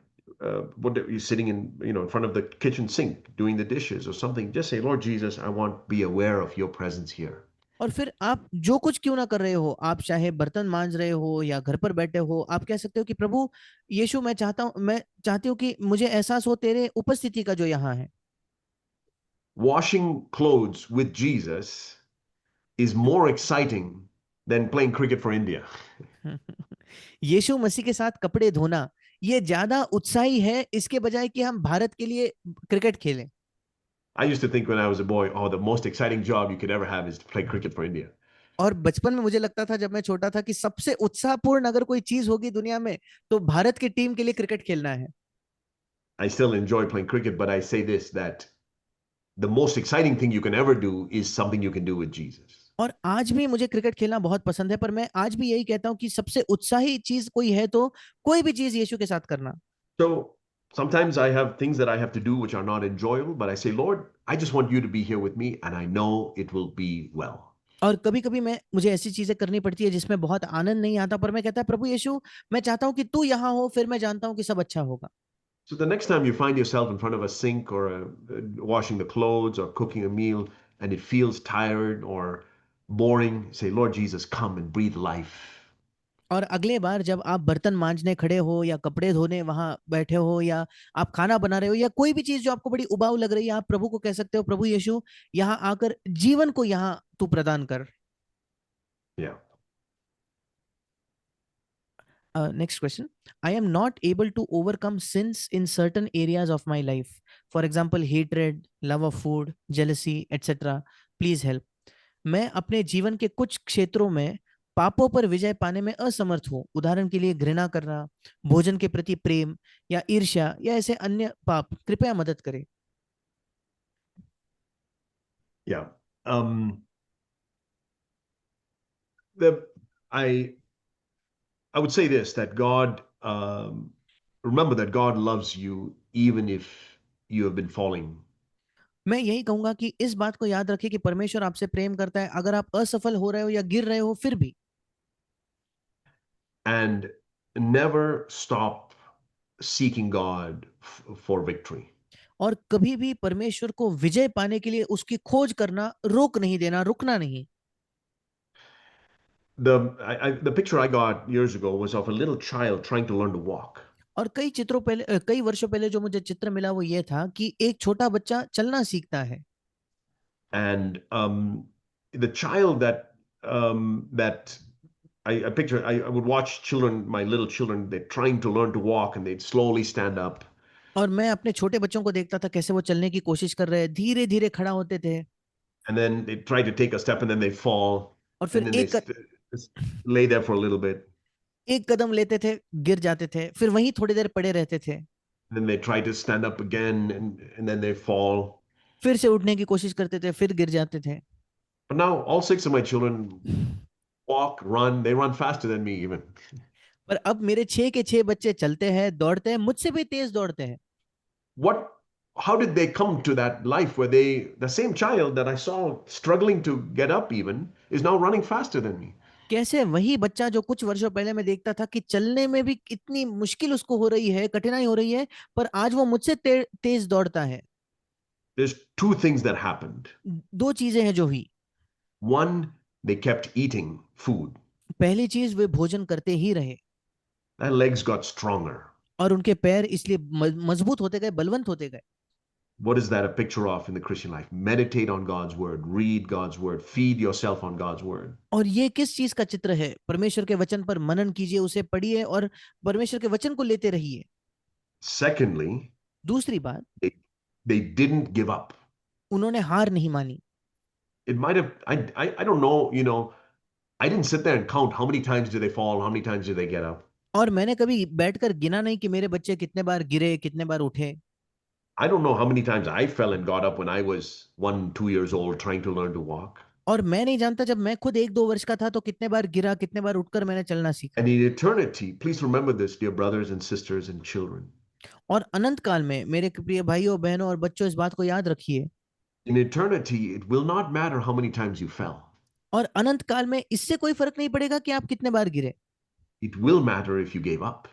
what you're sitting in front of the kitchen sink doing the dishes or something, just say, Lord Jesus, I want to be aware of your presence here. और फिर आप जो कुछ क्यों ना कर रहे हो, आप चाहे बर्तन मांज रहे हो या घर पर बैठे हो, आप कह सकते हो कि प्रभु यीशु, मैं चाहती हूँ कि मुझे एहसास हो तेरे उपस्थिति का जो यहाँ है। Washing clothes with Jesus is more exciting than playing cricket for India. यीशु मसीह के साथ कपड़े धोना ये ज्यादा उत्साही है इसके बजाय कि हम भारत के लिए क्रिकेट खेलें। I used to think when I was a boy, oh, the most exciting job you could ever have is to play cricket for India. और बचपन में मुझे लगता था जब मैं छोटा था कि सबसे उत्साहपूर्ण अगर कोई चीज होगी दुनिया में तो भारत की टीम के लिए क्रिकेट खेलना है। I still enjoy playing cricket, but I say this that the most exciting thing you can ever do is something you can do with Jesus. और आज भी मुझे क्रिकेट खेलना बहुत पसंद है, पर मैं आज भी यही कहता हूं कि सबसे उत्साही चीज कोई है तो कोई भी चीज यीशु के साथ करना। So sometimes I have things that I have to do which are not enjoyable, but I say, Lord, I just want you to be here with me, and I know it will be well. और कभी कभी मैं मुझे ऐसी चीजें करनी पड़ती है जिसमें बहुत आनंद नहीं आता, पर मैं कहता है प्रभु यीशु मैं चाहता हूं कि तू यहाँ हो, फिर मैं जानता हूं कि सब अच्छा होगा। So the next time you find yourself in front of a sink or washing the clothes or cooking a meal and it feels tired or boring, say, Lord Jesus, come and breathe life. और अगले बार जब आप बर्तन मांजने खड़े हो या कपड़े धोने वहां बैठे हो या आप खाना बना रहे हो या कोई भी चीज जो आपको बड़ी उबाऊ लग रही है, आप प्रभु को कह सकते हो प्रभु यीशु यहाँ आकर जीवन को यहाँ तू प्रदान कर। Yeah. Next question. I am not able to overcome sins in certain areas of my life. For example, hatred, love of food, jealousy, etc. Please help. मैं अपने जीवन के कुछ क्षेत्रों में पापों पर विजय पाने में असमर्थ हूँ। उदाहरण के लिए घृणा करना, भोजन के प्रति प्रेम या ईर्ष्या या ऐसे अन्य पाप। कृपया मदद करें। Yeah. Um, the I I would say this that God remember that God loves you even if you have been falling. मैं यही कहूंगा कि इस बात को याद रखिए कि परमेश्वर आपसे प्रेम करता है, अगर आप असफल हो रहे हो या गिर रहे हो फिर भी। And never stop seeking God for victory. और कभी भी परमेश्वर को विजय पाने के लिए उसकी खोज करना रोक नहीं देना, रुकना नहीं। The picture I got years ago was of a little child trying to learn to walk. और कई वर्षों पहले जो मुझे चित्र मिला वो ये था कि एक छोटा बच्चा चलना सीखता है। And the child that I picture, I would watch children, my little children, they're trying to learn to walk and they'd slowly stand up. और मैं अपने छोटे बच्चों को देखता था कैसे वो चलने की कोशिश कर रहे हैं, धीरे धीरे खड़ा होते थे। And then they try to take a step and then they fall. और And फिर then they just lay there for a little bit. एक कदम लेते थे, गिर जाते थे, फिर वहीं थोड़ी देर पड़े रहते थे। And then they try to stand up again and then they fall. फिर से उठने की कोशिश करते थे, फिर गिर जाते थे। But now all six of my children walk, run, they run faster than me even. पर अब मेरे 6 के 6 बच्चे चलते हैं, दौड़ते हैं, मुझसे भी तेज दौड़ते हैं। What how did they come to that life where the same child that I saw struggling to get up even is now running faster than me? कैसे वही बच्चा जो कुछ वर्षों पहले मैं देखता था कि चलने में भी इतनी मुश्किल उसको हो रही है, कठिनाई हो रही है, पर आज वो मुझसे तेज दौड़ता है। There's two things that happened. दो चीजें हैं जो हुई। One, they kept eating food. पहली चीज वे भोजन करते ही रहे Their legs got stronger. और उनके पैर इसलिए मजबूत होते गए, बलवंत होते गए। What is that a picture of in the Christian life? Meditate on God's word, read God's word, feed yourself on God's word. और ये किस चीज का चित्र है? परमेश्वर के वचन पर मनन कीजिए, उसे पढ़िए और परमेश्वर के वचन को लेते रहिए। Secondly, दूसरी बात, they didn't give up. उन्होंने हार नहीं मानी। It might have, I don't know, I didn't sit there and count how many times did they fall, how many times did they get up. और मैंने कभी बैठकर गिना नहीं कि मेरे बच्चे कितने बार गिरे, कितने बार उठे। I don't know how many times I fell and got up when I was 1, 2 years old trying to learn to walk. और मैं नहीं जानता जब मैं खुद 1 2 वर्ष का था तो कितने बार गिरा, कितने बार उठकर मैंने चलना सीखा। And in eternity, please remember this, dear brothers and sisters and children. और अनंत काल में मेरे प्रिय भाइयों बहनों और बच्चों इस बात को याद रखिए। In eternity, it will not matter how many times you fell. और अनंत काल में इससे कोई फर्क नहीं पड़ेगा कि आप कितने बार गिरे। It will matter if you gave up.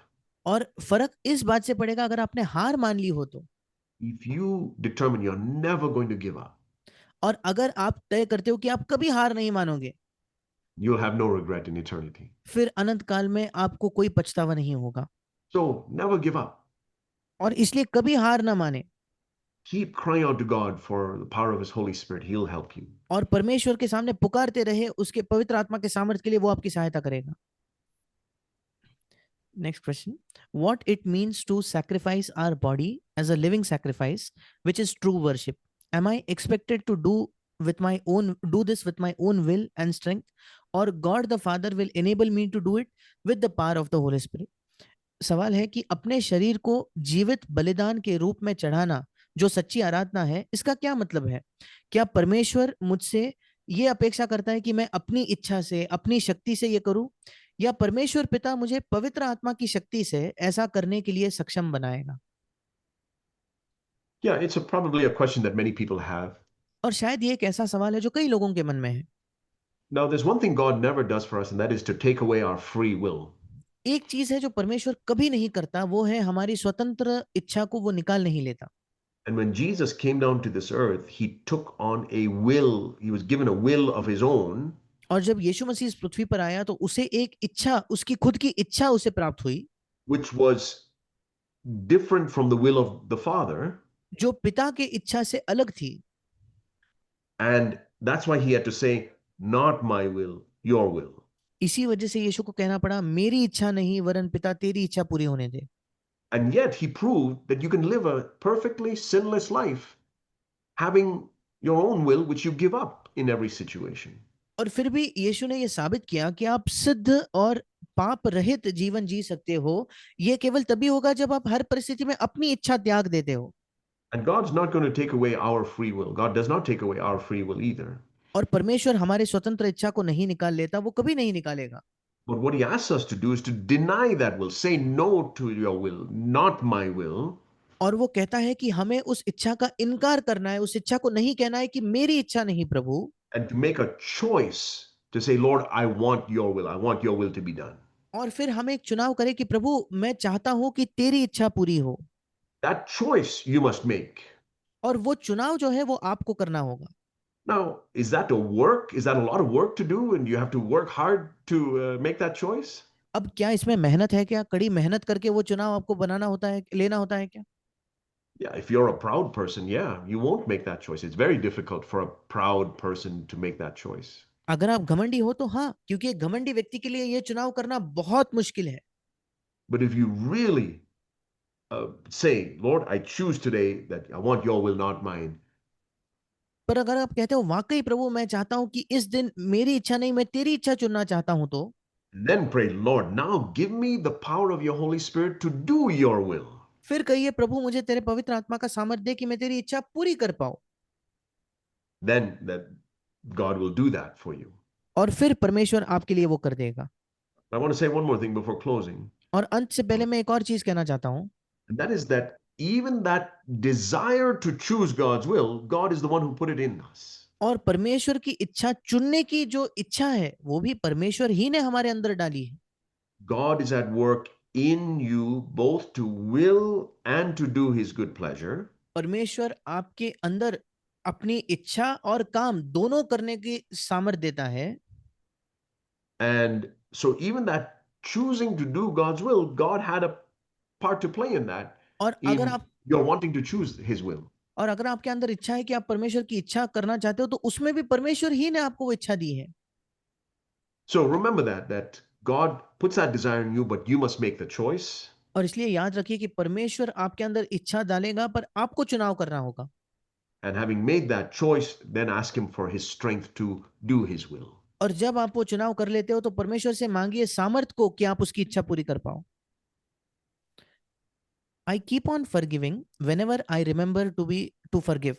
और फर्क इस बात से पड़ेगा अगर आपने हार मान ली हो तो। If you determine you're never going to give up, और अगर आप तय करते हो कि आप कभी हार नहीं मानोगे, you'll have no regret in eternity. फिर अनंत काल में आपको कोई पछतावा नहीं होगा। So never give up. और इसलिए कभी हार ना माने, Keep crying out to God for the power of His Holy Spirit. He'll help you. और परमेश्वर के सामने पुकारते रहे, उसके पवित्र आत्मा के सामर्थ्य के लिए वो आपकी सहायता करेगा। Next question. What it means to sacrifice our body as a living sacrifice, which is true worship? Am I expected to do this with my own will and strength, or God the Father will enable me to do it with the power of the Holy Spirit? सवाल है कि अपने शरीर को जीवित बलिदान के रूप में चढ़ाना जो सच्ची आराधना है, इसका क्या मतलब है? क्या परमेश्वर मुझसे ये अपेक्षा करता है कि मैं अपनी इच्छा से, अपनी शक्ति से ये करूं, या परमेश्वर पिता मुझे पवित्र आत्मा की शक्ति से ऐसा करने के लिए सक्षम बनाएगा? Yeah, it's probably a question that many people have. और शायद ये एक ऐसा सवाल है जो कई लोगों के मन में है। Now, there's one thing God never does for us, and that is to take away our free will. एक चीज है जो परमेश्वर कभी नहीं करता, वो है हमारी स्वतंत्र इच्छा को वो निकाल नहीं लेता। And when Jesus came down to this earth, he took on a will, he was given a will of his own, और जब यीशु मसीह इस पृथ्वी पर आया तो उसे एक इच्छा, उसकी खुद की इच्छा उसे प्राप्त हुई, which was different from the will of the Father. जो पिता के इच्छा से अलग थी। And that's why he had to say, not my will, your will. इसी वजह से यीशु को कहना पड़ा, मेरी इच्छा नहीं वरन पिता तेरी इच्छा पूरी होने दे। And yet he proved that you can live a perfectly sinless life, having your own will, which you give up in every situation. और फिर भी यीशु ने यह साबित किया कि आप सिद्ध और पाप रहित जीवन जी सकते हो। यह केवल तभी होगा जब आप हर परिस्थिति में अपनी इच्छा त्याग देते हो। And God's not going to take away our free will. God does not take away our free will either. और परमेश्वर हमारे स्वतंत्र इच्छा को नहीं निकाल लेता, वो कभी नहीं निकालेगा। But what he asks us to do is to deny that will, say no to your will, not my will. और वो कहता है कि हमें उस इच्छा का इनकार करना है, उस इच्छा को नहीं कहना है कि मेरी इच्छा नहीं प्रभु, And to make a choice to say, Lord, I want your will. I want your will to be done. और फिर हम एक चुनाव करें कि प्रभु मैं चाहता हूं कि तेरी इच्छा पूरी हो। That choice you must make. और वो चुनाव जो है वो आपको करना होगा। Now, is that a work? Is that a lot of work to do and you have to work hard to make that choice? अब क्या इसमें मेहनत है? क्या कड़ी मेहनत करके वो चुनाव आपको बनाना होता है, लेना होता है क्या? Yeah, if you're a proud person, yeah, you won't make that choice. It's very difficult for a proud person to make that choice. अगर आप घमंडी हो तो हाँ, क्योंकि एक घमंडी व्यक्ति के लिए ये चुनाव करना बहुत मुश्किल है। But if you really say, Lord, I choose today that I want your will, not mine. पर अगर आप कहते हो वाकई प्रभु मैं चाहता हूं कि इस दिन मेरी इच्छा नहीं, मैं तेरी इच्छा चुनना चाहता हूं, तो Then pray, Lord, now give me the power of your Holy Spirit to do your will. फिर कहिए प्रभु मुझे तेरे पवित्र आत्मा का सामर्थ्य दे कि मैं तेरी इच्छा पूरी कर पाऊं। Then that God will do that for you. और फिर परमेश्वर आपके लिए वो कर देगा। I want to say one more thing before closing. और अंत से पहले मैं एक और चीज कहना चाहता हूं। And that is that even that desire to choose God's will, God is the one who put it in us. और परमेश्वर की इच्छा चुनने की जो इच्छा है वो भी परमेश्वर ही ने हमारे अंदर डाली है। God is at work in you both to will and to do his good pleasure. परमेश्वर आपके अंदर अपनी इच्छा और काम दोनों करने की सामर्थ्य देता है। And so even that choosing to do God's will, God had a part to play in that, और अगर in आप your wanting to choose his will. और अगर आपके अंदर इच्छा है कि आप परमेश्वर की इच्छा करना चाहते हो, तो उसमें भी परमेश्वर ही ने आपको वो इच्छा दी है। So remember that God puts that desire in you, but you must make the choice. और इसलिए याद रखिए कि परमेश्वर आपके अंदर इच्छा डालेगा, पर आपको चुनाव करना होगा। And having made that choice, then ask him for his strength to do his will. और जब आप वो चुनाव कर लेते हो तो परमेश्वर से मांगिए सामर्थ को कि आप उसकी इच्छा पूरी कर पाओ। I keep on forgiving whenever I remember to forgive.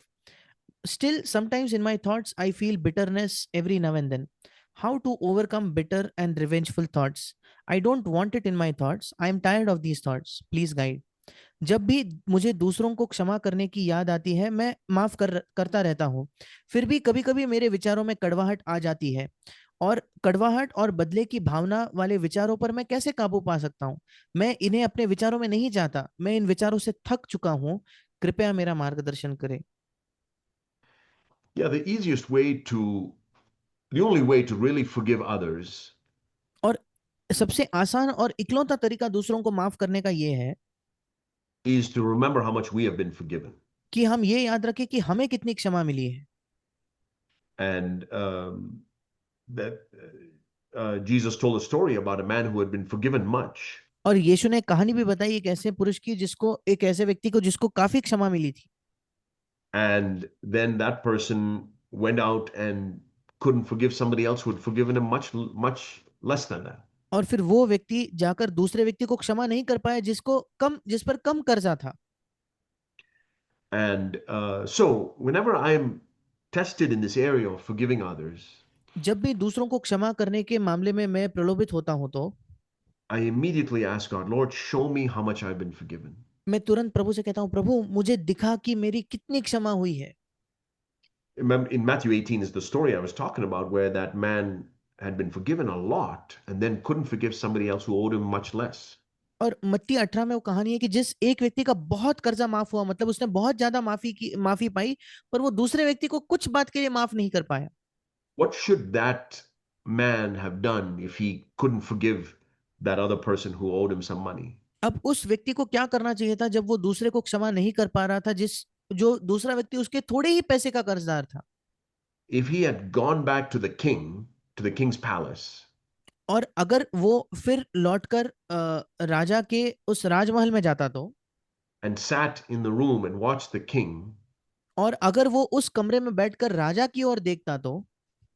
Still, sometimes in my thoughts, I feel bitterness every now and then. How to overcome bitter and revengeful thoughts? I don't want it in my thoughts. I am tired of these thoughts. Please guide. जब भी मुझे दूसरों को क्षमा करने की याद आती है, मैं माफ करता रहता हूँ। फिर भी कभी कभी मेरे विचारों में कड़वाहट आ जाती है, और कड़वाहट और बदले की भावना वाले विचारों पर मैं कैसे काबू पा सकता हूँ? मैं इन्हें अपने विचारों में नहीं चाहता। मैं इन विचारों से थक चुका हूँ। कृपया मेरा मार्गदर्शन करें। Yeah, the only way to really forgive others और सबसे आसान और इकलौता तरीका दूसरों को माफ करने का ये है is to remember how much we have been forgiven. कि हम ये याद रखें कि हमें कितनी क्षमा मिली है। And that Jesus told a story about a man who had been forgiven much. और यीशु ने एक कहानी भी बताई एक ऐसे पुरुष की जिसको, एक ऐसे व्यक्ति को जिसको काफी क्षमा मिली थी। And then that person went out and couldn't forgive somebody else who had forgiven him much less than that. और फिर वो व्यक्ति जाकर दूसरे व्यक्ति को क्षमा नहीं कर पाया जिस पर कम कर्जा था। And so whenever I'm tested in this area of forgiving others, जब भी दूसरों को क्षमा करने के मामले में मैं प्रलोभित होता हूं तो I immediately ask God, Lord, show me how much I've been forgiven. मैं तुरंत प्रभु से कहता हूं, प्रभु मुझे दिखा कि मेरी कितनी क्षमा हुई है। In Matthew 18 is the story I was talking about, where that man had been forgiven a lot and then couldn't forgive somebody else who owed him much less. और मत्ती 18 में वो कहानी है कि जिस एक व्यक्ति का बहुत कर्जा माफ हुआ, मतलब उसने बहुत ज्यादा माफी पाई, पर वो दूसरे व्यक्ति को कुछ बात के लिए माफ नहीं कर पाया। What should that man have done if he couldn't forgive that other person who owed him some money? अब उस व्यक्ति को क्या करना चाहिए था जब वो दूसरे को क्षमा नहीं कर पा रहा था, जो दूसरा व्यक्ति उसके थोड़े ही पैसे का कर्जदार था। If he had gone back to the king, to the king's palace, और अगर वो फिर लौटकर राजा के उस राजमहल में जाता तो, and sat in the room and watched the king, और अगर वो उस कमरे में बैठकर राजा की ओर देखता तो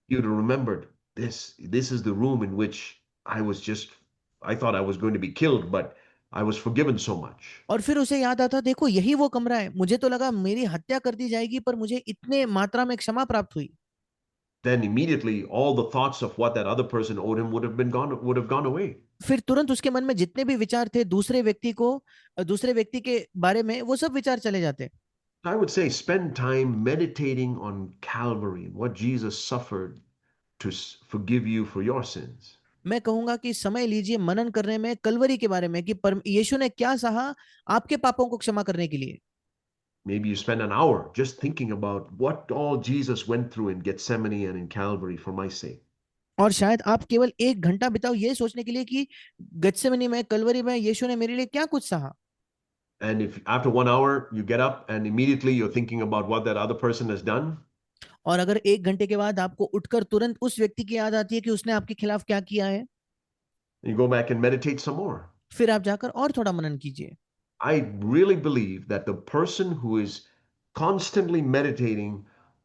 he would have remembered this is the room in which I thought I was going to be killed, but I was forgiven so much. और फिर उसे याद आता, देखो यही वो कमरा है, मुझे तो लगा मेरी हत्या कर दी जाएगी पर मुझे इतने मात्रा में क्षमा प्राप्त हुई। Then immediately all the thoughts of what that other person owed him would have gone away. फिर तुरंत उसके मन में जितने भी विचार थे दूसरे व्यक्ति के बारे में, वो सब विचार चले जाते। I would say spend time meditating on Calvary and what Jesus suffered to forgive you for your sins. मैं कहूंगा कि समय लीजिए मनन करने में कलवरी के बारे में कि यीशु ने क्या सहा आपके पापों को क्षमा करने के लिए। Maybe you spend an hour just thinking about what all Jesus went through in Gethsemane and in Calvary for my sake. और शायद आप केवल 1 घंटा बिताओ ये सोचने के लिए कि गत्सेमनी में, कलवरी में यीशु ने मेरे लिए क्या कुछ सहा। And if after 1 hour you get up and immediately you're thinking about what that other person has done, और अगर 1 घंटे के बाद आपको उठकर तुरंत उस व्यक्ति की याद आती है कि उसने आपके खिलाफ क्या किया है, you go back and meditate some more. फिर आप जाकर और थोड़ा मनन कीजिए। I really believe that the person who is constantly meditating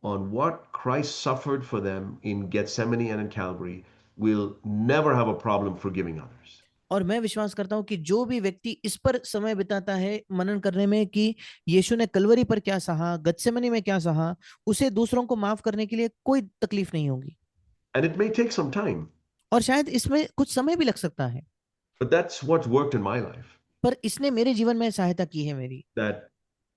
on what Christ suffered for them in Gethsemane and in Calvary will never have a problem forgiving others. और मैं विश्वास करता हूं कि जो भी व्यक्ति इस पर समय बिताता है मनन करने में कि यीशु ने कलवरी पर क्या सहा, गत्सेमनी में क्या सहा, उसे दूसरों को माफ करने के लिए कोई तकलीफ नहीं होगी। And it may take some time, और शायद इसमें कुछ समय भी लग सकता है, but that's what's worked in my life. पर इसने मेरे जीवन में सहायता की है मेरी। That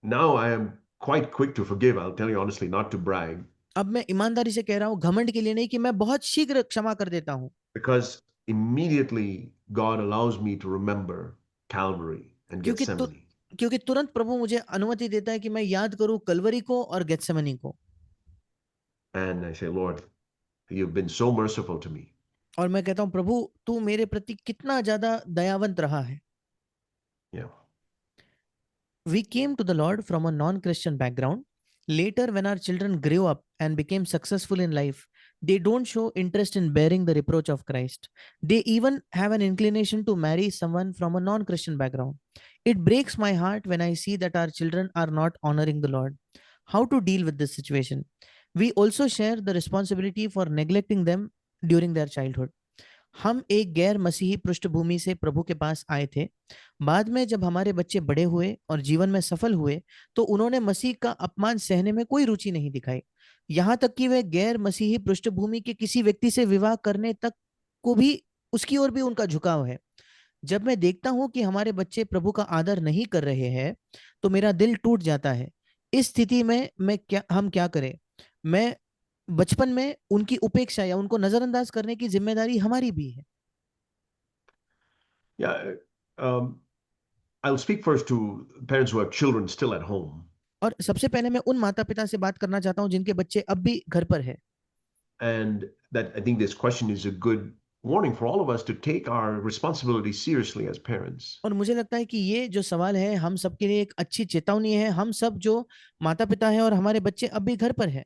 now I am quite quick to forgive, I'll tell you honestly, not to brag, अब मैं ईमानदारी से कह रहा हूँ, घमंड के लिए नहीं, कि मैं बहुत शीघ्र क्षमा कर देता हूँ। because immediately God allows me to remember Calvary and क्योंकि Gethsemane. क्योंकि तुरंत प्रभु मुझे अनुमति देता है कि मैं याद करूं कलवरी को और गेत्सेमनी को। And I say, Lord, you've been so merciful to me. और मैं कहता हूं, प्रभु तू मेरे प्रति कितना ज्यादा दयावंत रहा है। Yeah. We came to the Lord from a non-Christian background. Later, when our children grew up and became successful in life, they don't show interest in bearing the reproach of Christ. They even have an inclination to marry someone from a non-Christian background. It breaks my heart when I see that our children are not honoring the Lord. How to deal with this situation? We also share the responsibility for neglecting them during their childhood. हम एक गैर मसीही पृष्ठभूमि से प्रभु के पास आए थे। बाद में जब हमारे बच्चे बड़े हुए और जीवन में सफल हुए तो उन्होंने मसीह का अपमान सहने में कोई रुचि नहीं दिखाई। यहाँ तक कि वे गैर मसीही पृष्ठभूमि के किसी व्यक्ति से विवाह करने तक को भी, उसकी ओर भी उनका झुकाव है। जब मैं देखता हूं कि हमारे बच्चे प्रभु का आदर नहीं कर रहे हैं तो मेरा दिल टूट जाता है। इस स्थिति में हम क्या करें? मैं बचपन में उनकी उपेक्षा या उनको नजरअंदाज करने की जिम्मेदारी हमारी भी है। Yeah. I'll speak first to parents who have children still at home. और सबसे पहले मैं उन माता पिता से बात करना चाहता हूँ जिनके बच्चे अब भी घर पर है। And that I think this question is a good warning for all of us to take our responsibility seriously as parents. और मुझे लगता है कि ये जो सवाल है हम सबके लिए एक अच्छी चेतावनी है, हम सब जो माता पिता हैं और हमारे बच्चे अब भी घर पर है।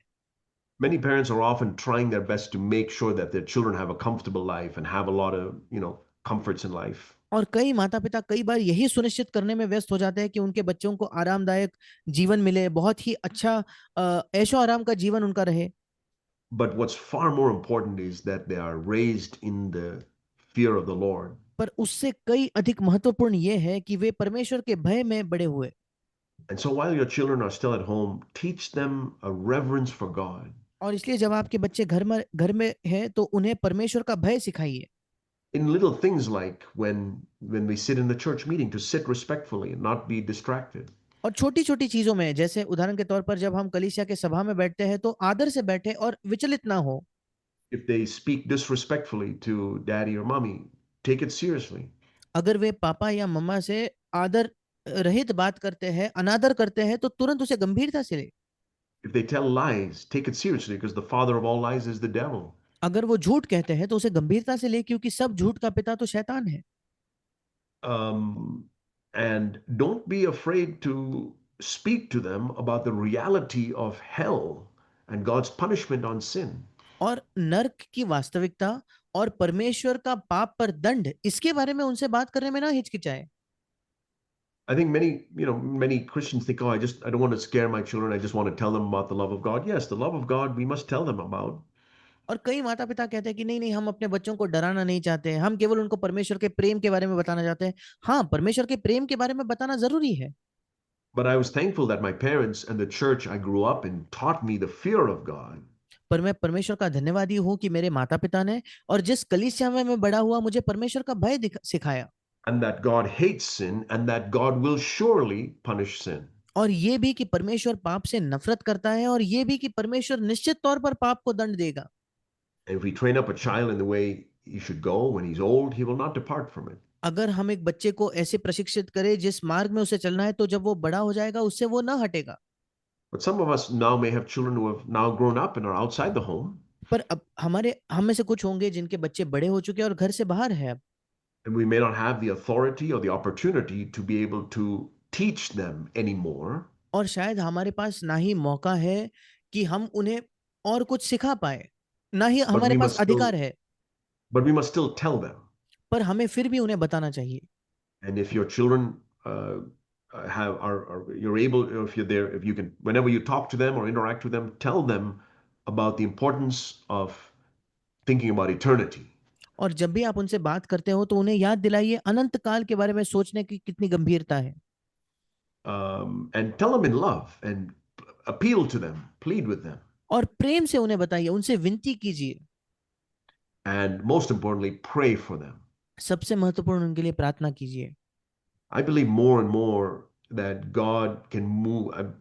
Many parents are often trying their best to make sure that their children have a comfortable life and have a lot of, comforts in life. और कई माता पिता कई बार यही सुनिश्चित करने में व्यस्त हो जाते हैं कि उनके बच्चों को आरामदायक जीवन मिले, बहुत ही अच्छा ऐशो आराम का जीवन उनका रहे। But what's far more important is that they are raised in the fear of the Lord. पर उससे कई अधिक महत्वपूर्ण ये है कि वे परमेश्वर के भय में बड़े हुए। And so while your children are still at home, teach them a reverence for God. और इसलिए जब आपके बच्चे घर में हैं तो उन्हें परमेश्वर का भय सिखाइए। In little things like when we sit in the church meeting, to sit respectfully and not be distracted. और छोटी छोटी चीजों में, जैसे उदाहरण के तौर पर जब हम कलीसिया के सभा में बैठते हैं तो आदर से बैठे और विचलित ना हो। If they speak disrespectfully to daddy or mommy, take it seriously. अगर वे पापा या मम्मा से आदर रहित बात करते हैं, अनादर करते हैं, तो तुरंत उसे गंभीरता से ले। If they tell lies, take it seriously because the father of all lies is the devil. अगर वो झूठ कहते हैं तो उसे गंभीरता से ले, क्योंकि सब झूठ का पिता तो शैतान है। Um, and don't be afraid to speak to them about the reality of hell and God's punishment on sin. और नर्क की वास्तविकता और परमेश्वर का पाप पर दंड, इसके बारे में उनसे बात करने में ना हिचकिचाए। I think many Christians think, oh, I don't want to scare my children. I just want to tell them about the love of God. Yes, the love of God we must tell them about. और कई माता पिता कहते हैं कि नहीं नहीं, हम अपने बच्चों को डराना नहीं चाहते, हम केवल उनको परमेश्वर के प्रेम के बारे में बताना चाहते हैं। हाँ, परमेश्वर के प्रेम के बारे में बताना जरूरी है। But I was thankful that my parents and the church I grew up in taught me the fear of God. पर मैं परमेश्वर का धन्यवादी हूँ कि मेरे माता पिता ने और जिस कलीसिया में मैं बड़ा हुआ मुझे परमेश्वर का भय सिखाया। And that God hates sin and that God will surely punish sin. और ये भी कि परमेश्वर पाप से नफरत करता है, और ये भी कि परमेश्वर निश्चित तौर पर पाप को दंड देगा। And if we train up a child in the way he should go when he's old, he will not depart from it. अगर हम एक बच्चे को ऐसे प्रशिक्षित करें जिस मार्ग में उसे चलना है, तो जब वो बड़ा हो जाएगा उससे वो ना हटेगा। But some of us now may have children who have now grown up and are outside the home, पर अब हम में से कुछ होंगे जिनके बच्चे बड़े हो चुके हैं और घर से बाहर है अब। and we may not have the authority or the opportunity to be able to teach them anymore. और शायद हमारे पास ना ही मौका है कि हम उन्हें और कुछ सिखा पाए, ना ही But हमारे we पास must still, अधिकार है। but we must still tell them. पर हमें फिर भी उन्हें बताना चाहिए। And if your children you're able, if you're there, if you can, whenever you talk to them or interact with them, tell them about the importance of thinking about eternity. और जब भी आप उनसे बात करते हो तो उन्हें याद दिलाइए अनंत काल के बारे में सोचने की कितनी गंभीरता है। And tell them in love and appeal to them, plead with them, और प्रेम से उन्हें बताइए, उनसे विनती कीजिए। and most importantly, pray for them. सबसे महत्वपूर्ण उनके लिए प्रार्थना कीजिए। I believe more and more that God can move.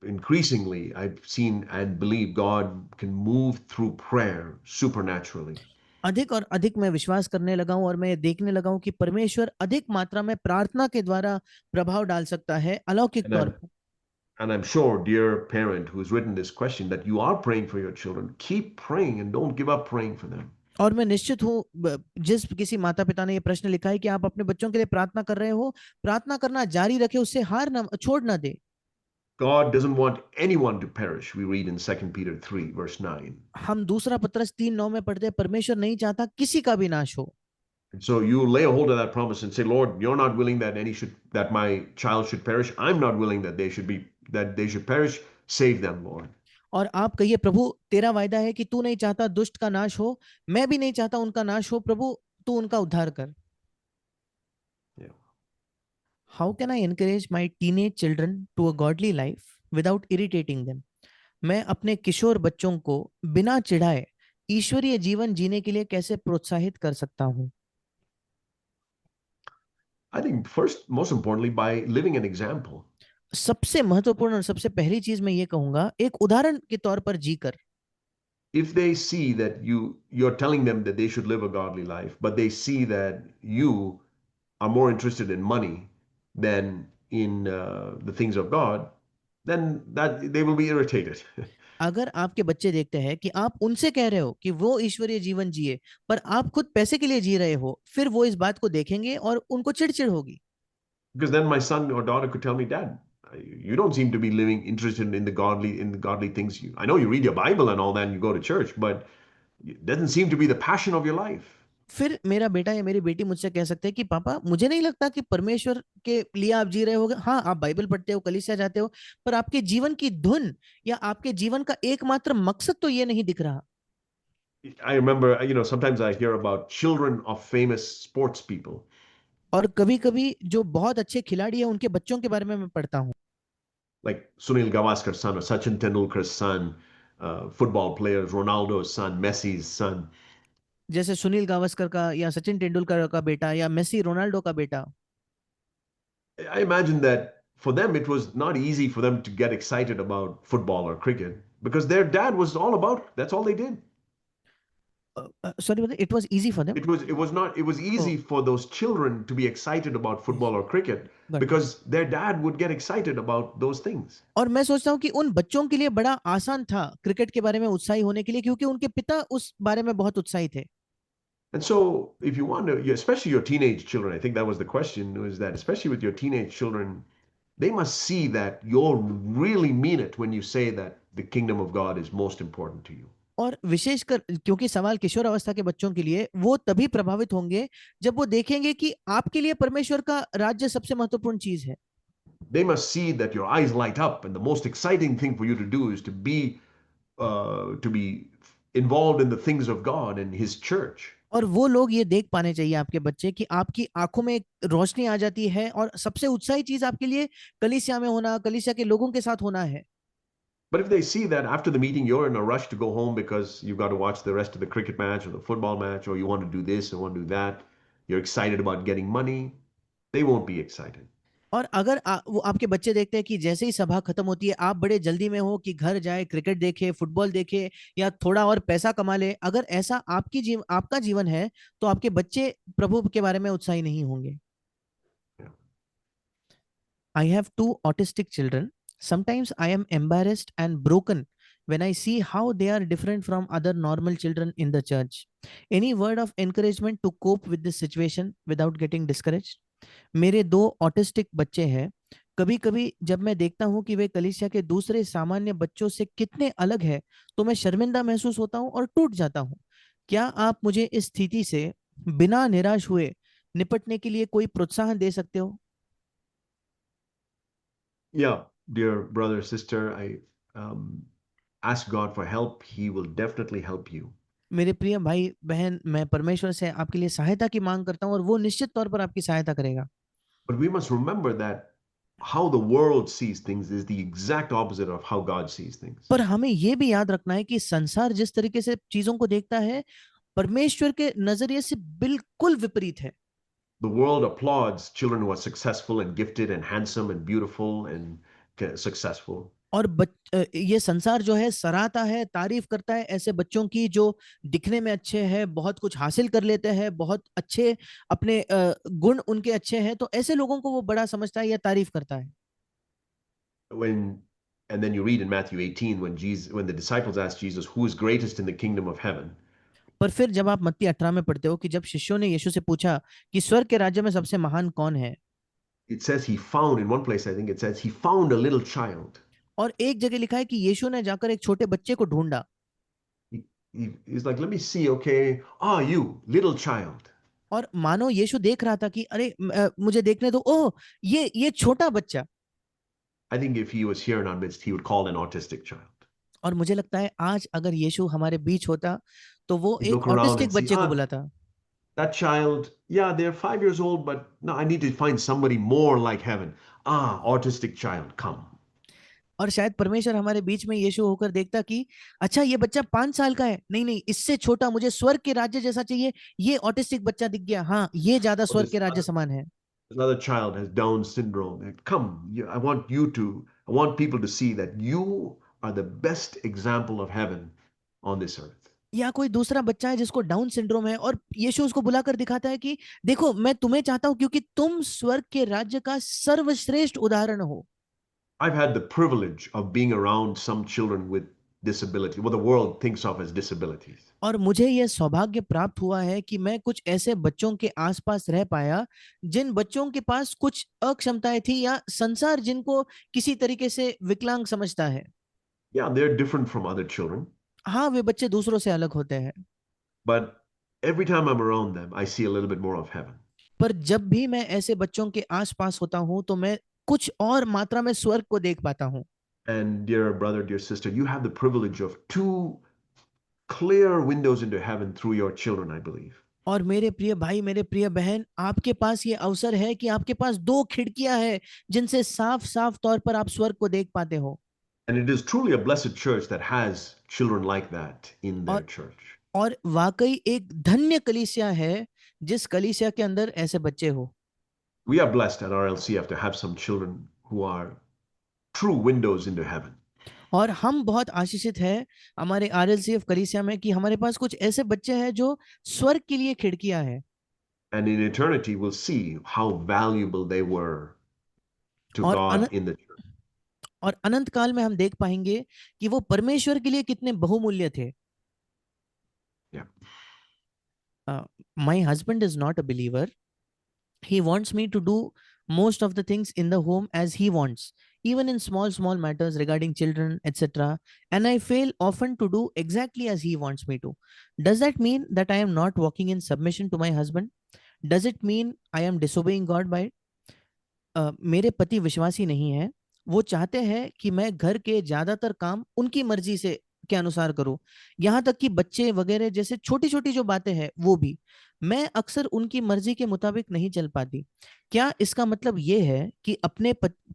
Increasingly, I've seen and believe God can move through prayer supernaturally. अधिक और अधिक मैं विश्वास करने लगा हूं और मैं ये देखने लगा हूं कि परमेश्वर अधिक मात्रा में प्रार्थना के द्वारा प्रभाव डाल सकता है अलौकिक And तौर I'm पर। and I'm sure, dear parent who's written this question, that you are praying for your children. Keep praying and don't give up praying for them. और मैं निश्चित हूँ, जिस किसी माता पिता ने ये प्रश्न लिखा है कि आप अपने बच्चों के लिए प्रार्थना कर रहे हो, प्रार्थना करना जारी रखे, उससे हार ना छोड़ ना दे। God doesn't want anyone to perish. We read in 2 Peter 3, verse 9. हम दूसरा पत्रस 3:9 में पढ़ते हैं, परमेश्वर नहीं चाहता किसी का भी नाश हो। And so you lay a hold of that promise and say, Lord, you're not willing that my child should perish. I'm not willing that they should perish. Save them, Lord. और आप कहिए, प्रभु तेरा वायदा है कि तू नहीं चाहता दुष्ट का नाश हो, मैं भी नहीं चाहता उनका नाश हो, प्रभु तू उनका उद्धार कर। Yeah. How can I encourage my teenage children to a godly life without irritating them? मैं अपने किशोर बच्चों को बिना चिढ़ाए ईश्वरीय जीवन जीने के लिए कैसे प्रोत्साहित कर सकता हूँ? I think first, most importantly, by living an example. सबसे महत्वपूर्ण और सबसे पहली चीज मैं ये कहूंगा, एक उदाहरण के तौर पर जीकर। If they see that you're telling them that they should live a godly life, but they see that you are more interested in money than in the things of God, then that they will be irritated. अगर आपके बच्चे देखते हैं कि आप उनसे कह रहे हो कि वो ईश्वरीय जीवन जिए, पर आप खुद पैसे के लिए जी रहे हो, फिर वो इस बात को देखेंगे और उनको चिड़चिड़ होगी। Because then my son or daughter could tell me, Dad, you don't seem to be living interested in the godly things. I know you read your Bible and all that, and you go to church, but it doesn't seem to be the passion of your life. फिर मेरा बेटा या मेरी बेटी मुझसे कह सकते हैं कि पापा, मुझे नहीं लगता कि परमेश्वर के लिए आप जी रहे होगे। हाँ, आप बाइबल पढ़ते हो, कलीसिया जाते हो, पर आपके जीवन की धुन या आपके जीवन का एकमात्र मकसद तो ये नहीं दिख रहा। I remember, sometimes I hear about children of famous sports people. और कभी-कभी जो बहुत अच्छे खिलाड़ी हैं, उनके बच्चों के बारे में मैं पढ़ता हूँ। Like Sunil Gavaskar's son or Sachin Tendulkar's son, football players, Ronaldo's son, Messi's son. जैसे सुनील गावस्कर का या सचिन तेंदुलकर का बेटा या मेसी रोनाल्डो का बेटा। I imagine that for them it was not easy for them to get excited about football or cricket because their dad was all about that's all they did. Sorry, it was easy for them. It was easy for those children to be excited about football or cricket because their dad would get excited about those things. और मैं सोचता हूँ कि उन बच्चों के लिए बड़ा आसान था क्रिकेट के बारे में उत्साही होने के लिए, क्योंकि उनके पिता उस बारे में बहुत उत्साही थे। And so, if you want to, especially your teenage children, I think that was the question, is that especially with your teenage children, they must see that you really mean it when you say that the kingdom of God is most important to you. और विशेषकर क्योंकि सवाल किशोर अवस्था के बच्चों के लिए, वो तभी प्रभावित होंगे जब वो देखेंगे कि आपके लिए परमेश्वर का राज्य सबसे महत्वपूर्ण चीज है। They must see that your eyes light up, and the most exciting thing for you to do is to be involved in the things of God and His church. और वो लोग ये देख पाने चाहिए आपके बच्चे कि आपकी आंखों में एक रोशनी आ जाती है और सबसे उत्साही चीज आपके लिए कलीसिया में होना, कलीसिया के लोगों के साथ होना है। But if they see that after the meeting you're in a rush to go home because you've got to watch the rest of the cricket match or the football match, or you want to do this or want to do that, you're excited about getting money, they won't be excited. और अगर वो आपके बच्चे देखते हैं कि जैसे ही सभा खत्म होती है, आप बड़े जल्दी में हो कि घर जाए, क्रिकेट देखे, फुटबॉल देखे या थोड़ा और पैसा कमा ले, अगर ऐसा आपका जीवन है, तो आपके बच्चे प्रभु के बारे में उत्साही नहीं होंगे। I have two autistic children. Sometimes I am embarrassed and broken when I see how they are different from other normal children in the church. Any word of encouragement to cope with this situation without getting discouraged? मेरे दो autistic बच्चे हैं। कभी कभी जब मैं देखता हूँ कि वे कलीसिया के दूसरे सामान्य बच्चों से कितने अलग हैं, तो मैं शर्मिंदा महसूस होता हूँ और टूट जाता हूँ। क्या आप मुझे इस स्थिति से बिना निराश हुए निपटने के लिए कोई प्रोत्साहन दे सकते हो? Yeah, dear brother, sister, I ask God for help. He will definitely help you. मेरे प्रिय भाई बहन, मैं परमेश्वर से आपके लिए सहायता की मांग करता हूँ और वो निश्चित तौर पर आपकी सहायता करेगा। But we must remember that how the world sees things is the exact opposite of how God sees things. पर हमें ये भी याद रखना है कि संसार जिस तरीके से चीजों को देखता है, परमेश्वर के नजरिए से बिल्कुल विपरीत है। The world applauds children who are successful and gifted and handsome and beautiful and successful. और ये संसार जो है सराहता है, तारीफ करता है ऐसे बच्चों की जो दिखने में अच्छे हैं, बहुत कुछ हासिल कर लेते हैं, बहुत अच्छे अपने गुण उनके अच्छे हैं, तो ऐसे लोगों को वो बड़ा समझता है या तारीफ करता है। And then you read in Matthew 18 when the disciples asked Jesus who is greatest in the kingdom of heaven. पर फिर जब आप मत्ती 18 में पढ़ते हो कि जब शिष्यों ने यीशु से पूछा कि स्वर्ग के राज्य में सबसे महान कौन है, It says he found, in one place I think it says he found a little child. और एक जगह लिखा है कि यीशु ने जाकर एक छोटे बच्चे को ढूंढा। He's like, let me see, okay, you little child. और मानो यीशु देख रहा था कि अरे मुझे देखने दो, ओह ये छोटा बच्चा। I think if he was here in our midst, he would call an autistic child. और मुझे लगता है आज अगर यीशु हमारे बीच होता, तो वो He'd एक look around autistic and see, बच्चे को बुलाता। that child, yeah, they're 5 years old, but no, I need to find somebody more like heaven. Autistic child, come. और शायद परमेश्वर हमारे बीच में यीशु होकर देखता कि अच्छा ये बच्चा 5 साल का है, नहीं नहीं इससे छोटा, मुझे स्वर्ग के राज्य जैसा चाहिए, ये ऑटिस्टिक बच्चा दिख गया, हाँ ये ज्यादा स्वर्ग के राज्य समान है। Another child has Down syndrome. Come, I want people to see that you are the best example of heaven on this earth. या कोई दूसरा बच्चा है जिसको डाउन सिंड्रोम है और यीशु उसको बुलाकर दिखाता है कि देखो मैं तुम्हें चाहता हूं क्योंकि तुम स्वर्ग के राज्य का सर्वश्रेष्ठ उदाहरण हो। I've had the privilege of being around some children with disability, what the world thinks of as disabilities. और मुझे यह सौभाग्य प्राप्त हुआ है कि मैं कुछ ऐसे बच्चों के आसपास रह पाया जिन बच्चों के पास कुछ अक्षमताएं थी या संसार जिनको किसी तरीके से विकलांग समझता है। Yeah, they're different from other children, हाँ, वे बच्चे दूसरों से अलग होते हैं, but every time I'm around them, I see a little bit more of heaven. पर जब भी मैं ऐसे बच्चों के आसपास होता हूं तो मैं कुछ और मात्रा में स्वर्ग को देख पाता हूं। And dear brother, dear sister, you have the privilege of two clear windows into heaven through your children, I believe. और मेरे प्रिय भाई, मेरे प्रिय बहन, आपके पास ये अवसर है कि आपके पास दो खिड़कियां हैं जिनसे साफ साफ तौर पर आप स्वर्ग को देख पाते हो। And it is truly a blessed church that has children like that in their और church. और वाकई एक धन्य कलीसिया है जिस कलीसिया के अंदर ऐसे बच्चे हो। We are blessed at RLCF to have some children who are true windows into heaven. और हम बहुत आशीषित है हमारे आरएलसीएफ कलीसिया में कि हमारे पास कुछ ऐसे बच्चे हैं जो स्वर्ग के लिए खिड़कियां हैं। And in eternity, we'll see how valuable they were to और God on, in the church. और अनंत काल में हम देख पाएंगे कि वो परमेश्वर के लिए कितने बहुमूल्य थे। Yeah. My husband is not a believer. He wants me to do most of the things in the home as he wants, even in small matters regarding children, etc. And I fail often to do exactly as he wants me to. Does that mean that I am not walking in submission to my husband? Does it mean I am disobeying God by it? मेरे पति विश्वासी नहीं है। वो चाहते हैं कि मैं घर के ज्यादातर काम उनकी मर्जी से के अनुसार करूं, यहाँ तक कि बच्चे वगैरह जैसे छोटी छोटी जो बातें हैं वो भी मैं अक्सर उनकी मर्जी के मुताबिक नहीं चल पाती। क्या इसका मतलब ये है कि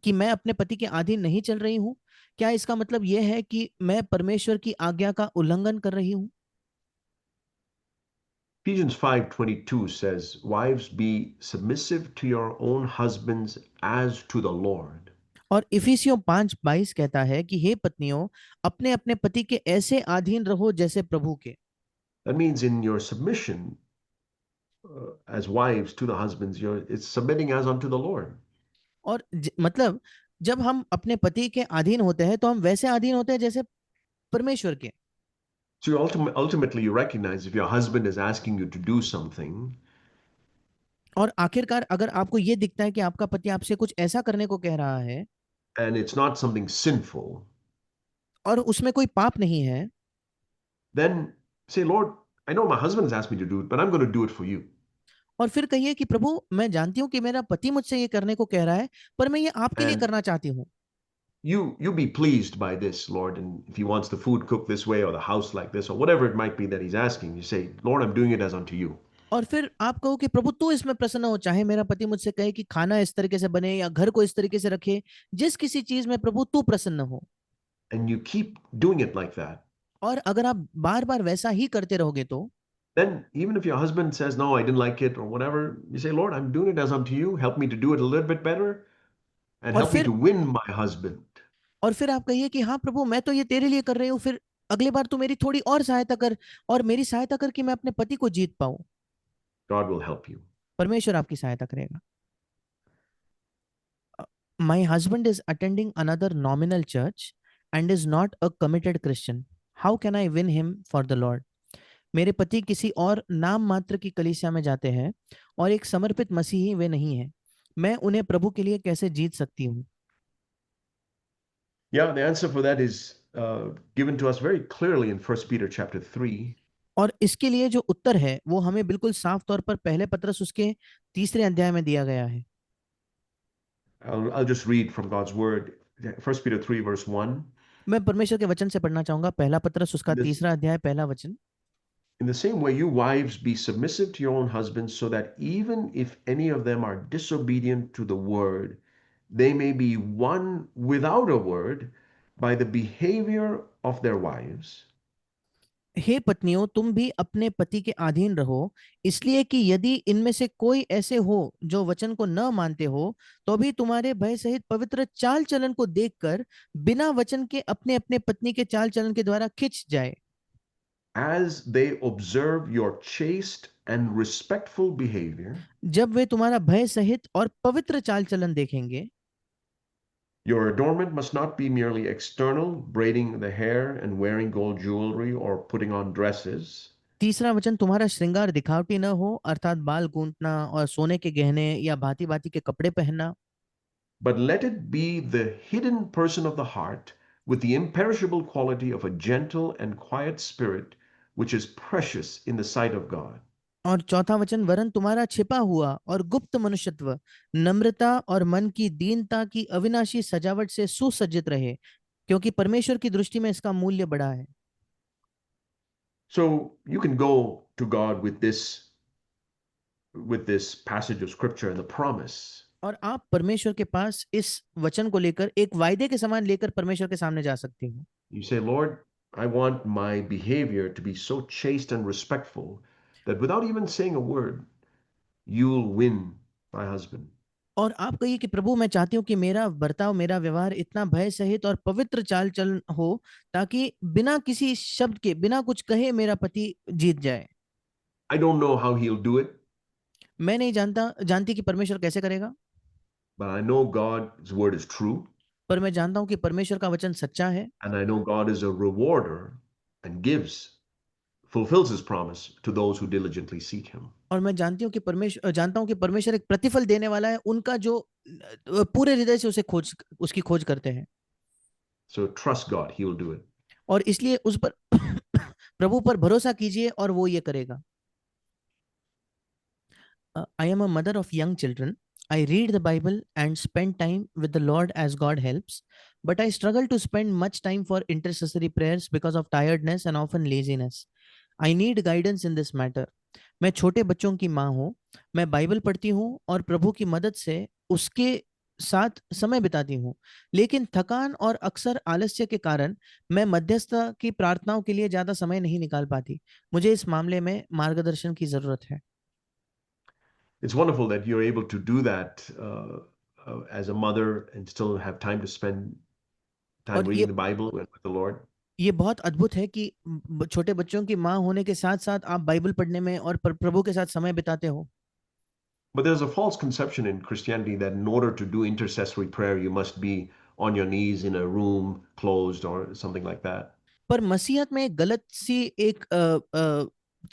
कि मैं अपने पति के अधीन नहीं चल रही हूँ? क्या इसका मतलब ये है कि मैं परमेश्वर की आज्ञा का उल्लंघन कर रही हूँ? Ephesians 5:22 says, "Wives, be submissive to your own husbands as to the Lord." और इफिसियों 5:22 कहता है कि हे पत्नियों, अपने अपने पति के ऐसे अधीन रहो जैसे प्रभु के। That means in your submission as wives to the husbands, it's submitting as unto the Lord. और मतलब जब हम अपने पति के अधीन होते हैं तो हम वैसे अधीन होते हैं जैसे परमेश्वर के। So ultimately, you recognize if your husband is asking you to do something, और आखिरकार अगर आपको ये दिखता है कि आपका पति आपसे कुछ ऐसा करने को कह रहा है and it's not something sinful, और उसमें कोई पाप नहीं है, then say, Lord, I know my husband has asked me to do it, but I'm going to do it for you. और फिर कहिए कि प्रभु, मैं जानती हूँ कि मेरा पति मुझसे ये करने को कह रहा है, पर मैं ये आपके लिए And करना चाहती हूँ। you be pleased by this, Lord. And if he wants the food cooked this way or the house like this or whatever it might be that he's asking, you say, Lord, I'm doing it as unto you. और फिर आप कहो कि प्रभु तू इसमें प्रसन्न हो, चाहे मेरा पति मुझसे कहे कि खाना इस तरीके से बने या घर को इस तरीके से रखे, जिस किसी चीज में प्रभु तू प्रसन्न हो। And you keep doing it like that. और अगर आप बार बार वैसा ही करते रहोगे तो Then even if your husband says, no, I didn't like it or whatever, you say, Lord, I'm doing it as unto you. Help me to do it a little bit better and और help me फिर to win my husband. और फिर आप कहिए कि हाँ प्रभु, मैं तो ये तेरे लिए कर रही हूँ, फिर अगली बार तू मेरी थोड़ी और सहायता कर और मेरी सहायता कर कि मैं अपने पति को जीत पाऊं। God will help you. परमेश्वर आपकी सहायता करेगा। My husband is attending another nominal church and is not a committed Christian. How can I win him for the Lord? मेरे पति किसी और नाम मात्र की कलीसिया में जाते हैं और एक समर्पित मसीही वे नहीं है। मैं उन्हें प्रभु के लिए कैसे जीत सकती हूँ? Yeah, the answer for that is given to us very clearly in 1 Peter chapter 3. और इसके लिए जो उत्तर है वो हमें बिल्कुल साफ तौर पर पहले पत्रस उसके 3 अध्याय में दिया गया है। I'll just read from God's word. 1 Peter 3 verse 1. मैं परमेश्वर के वचन से पढ़ना चाहूंगा, पहला पत्रस उसका This, 3 अध्याय पहला वचन। in the same way, you wives be submissive to your own husbands, so that even if any of them are disobedient to the word, they may be won without a word by the behavior of their wives. हे पत्नियों, तुम भी अपने पति के अधीन रहो, इसलिए कि यदि इनमें से कोई ऐसे हो जो वचन को न मानते हो, तो भी तुम्हारे भय सहित पवित्र चाल चलन को देखकर बिना वचन के अपने अपने पत्नी के चाल चलन के द्वारा खिंच जाए। As they observe your chaste and respectful behavior, जब वे तुम्हारा भय सहित और पवित्र चाल चलन देखेंगे, Your adornment must not be merely external, braiding the hair and wearing gold jewelry or putting on dresses. तीसरा वचन, तुम्हारा श्रृंगार दिखावटी न हो, अर्थात बाल गूंथना और सोने के गहने या भांति भांति के कपड़े पहनना, But let it be the hidden person of the heart with the imperishable quality of a gentle and quiet spirit, which is precious in the sight of God. और चौथा वचन, वरन तुम्हारा छिपा हुआ और गुप्त मनुष्यत्व नम्रता और मन की दीनता की अविनाशी सजावट से सुसज्जित रहे, क्योंकि परमेश्वर की दृष्टि में इसका मूल्य बड़ा है। So you can go to God with this passage of scripture and the promise. और आप परमेश्वर के पास इस वचन को लेकर एक वायदे के समान लेकर परमेश्वर के सामने जा सकती हैं। You say, Lord, I want my behavior to be so chaste and respectful that without even saying a word, you'll win my husband. और आप कहिए कि प्रभु, मैं चाहती हूँ कि मेरा बर्ताव, मेरा व्यवहार इतना भय सहित और पवित्र चाल चलन हो, ताकि बिना किसी शब्द के, बिना कुछ कहे मेरा पति जीत जाए। I don't know how he'll do it, मैं नहीं जानती कि परमेश्वर कैसे करेगा, but I know God's word is true. पर मैं जानता हूँ कि परमेश्वर का वचन सच्चा है। And I know God is a rewarder and fulfills his promise to those who diligently seek him. और मैं जानता हूँ कि परमेश्वर एक प्रतिफल देने वाला है उनका जो पूरे हृदय से उसकी खोज करते हैं। So trust God, he will do it. और इसलिए उस पर प्रभु पर भरोसा कीजिए और वो ये करेगा। I am a mother of young children. I read the Bible and spend time with the Lord as God helps, but I struggle to spend much time for intercessory prayers because of tiredness and often laziness. I need guidance in this matter. मैं छोटे बच्चों की माँ हूँ, मैं Bible पढ़ती हूँ और प्रभु की मदद से उसके साथ समय बिताती हूँ, लेकिन थकान और अक्सर आलस्य के कारण मैं मध्यस्थता की प्रार्थनाओं के लिए ज्यादा समय नहीं निकाल पाती। मुझे इस मामले में मार्गदर्शन की जरूरत है। It's wonderful that you're able to do that as a mother and still have time to spend time और ये reading the Bible with the Lord. ये बहुत अद्भुत है कि छोटे बच्चों की माँ होने के साथ साथ आप बाइबल पढ़ने में और प्रभु के साथ समय बिताते हो। But there's a false conception in Christianity that in order to do intercessory prayer, you must be on your knees in a room closed or something like that. पर मसीहत में एक गलत सी एक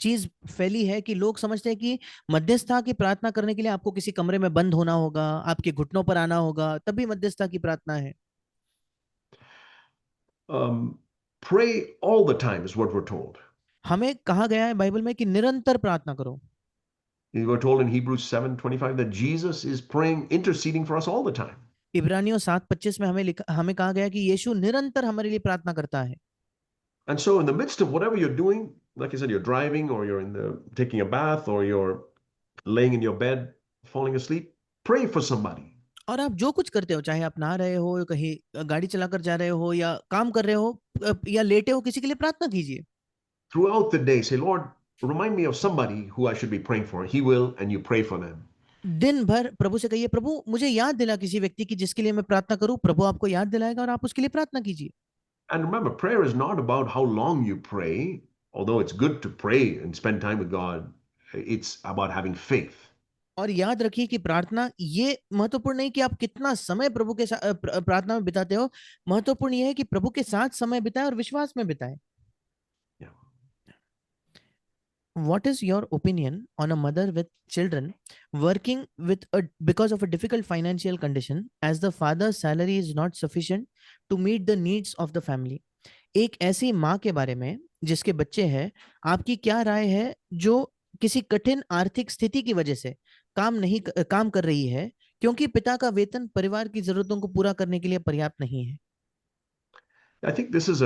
चीज फैली है कि लोग समझते हैं कि मध्यस्थता की प्रार्थना करने के लिए आपको किसी कमरे में बंद होना होगा, आपके घुटनों पर आना होगा, तभी मध्यस्थता की प्रार्थना है। Pray all the time is what we're told. हमें कहा गया है बाइबल में कि निरंतर प्रार्थना करो। We were told in Hebrews 7:25 that Jesus is praying, interceding for us all the time. इब्रानियों 7:25 में हमें कहा गया कि यीशु निरंतर हमारे लिए प्रार्थना करता है। And so in the midst of whatever you're doing, like I said, you're driving or you're taking a bath or you're laying in your bed, falling asleep, pray for somebody. और आप जो कुछ करते हो, चाहे आप नहा रहे हो, कहीं गाड़ी चलाकर जा रहे हो या काम कर रहे हो या लेटे हो, किसी के लिए प्रार्थना कीजिए। Throughout the day, say, Lord, remind me of somebody who I should be praying for. He will, and you pray for them. दिन भर प्रभु से कहिए, प्रभु मुझे याद दिला किसी व्यक्ति की जिसके लिए मैं प्रार्थना करूं। प्रभु आपको याद दिलाएगा और आप उसके लिए प्रार्थना कीजिए। And remember, prayer is not about how long you pray, although it's good to pray and spend time with God. It's about having faith. और याद रखिए कि प्रार्थना ये महत्वपूर्ण नहीं कि आप कितना समय प्रभु के साथ प्रार्थना में बिताते हो। महत्वपूर्ण यह है कि प्रभु के साथ समय बिताए और विश्वास में बिताए। Yeah. What is your opinion on a mother with children working because of a difficult financial condition, as the father's salary is not sufficient to meet the needs of the family? एक ऐसी माँ के बारे में जिसके बच्चे हैं, आपकी क्या राय है, जो किसी कठिन आर्थिक स्थिति की वजह से काम कर रही है, क्योंकि पिता का वेतन परिवार की जरूरतों को पूरा करने के लिए पर्याप्त नहीं है? I think this is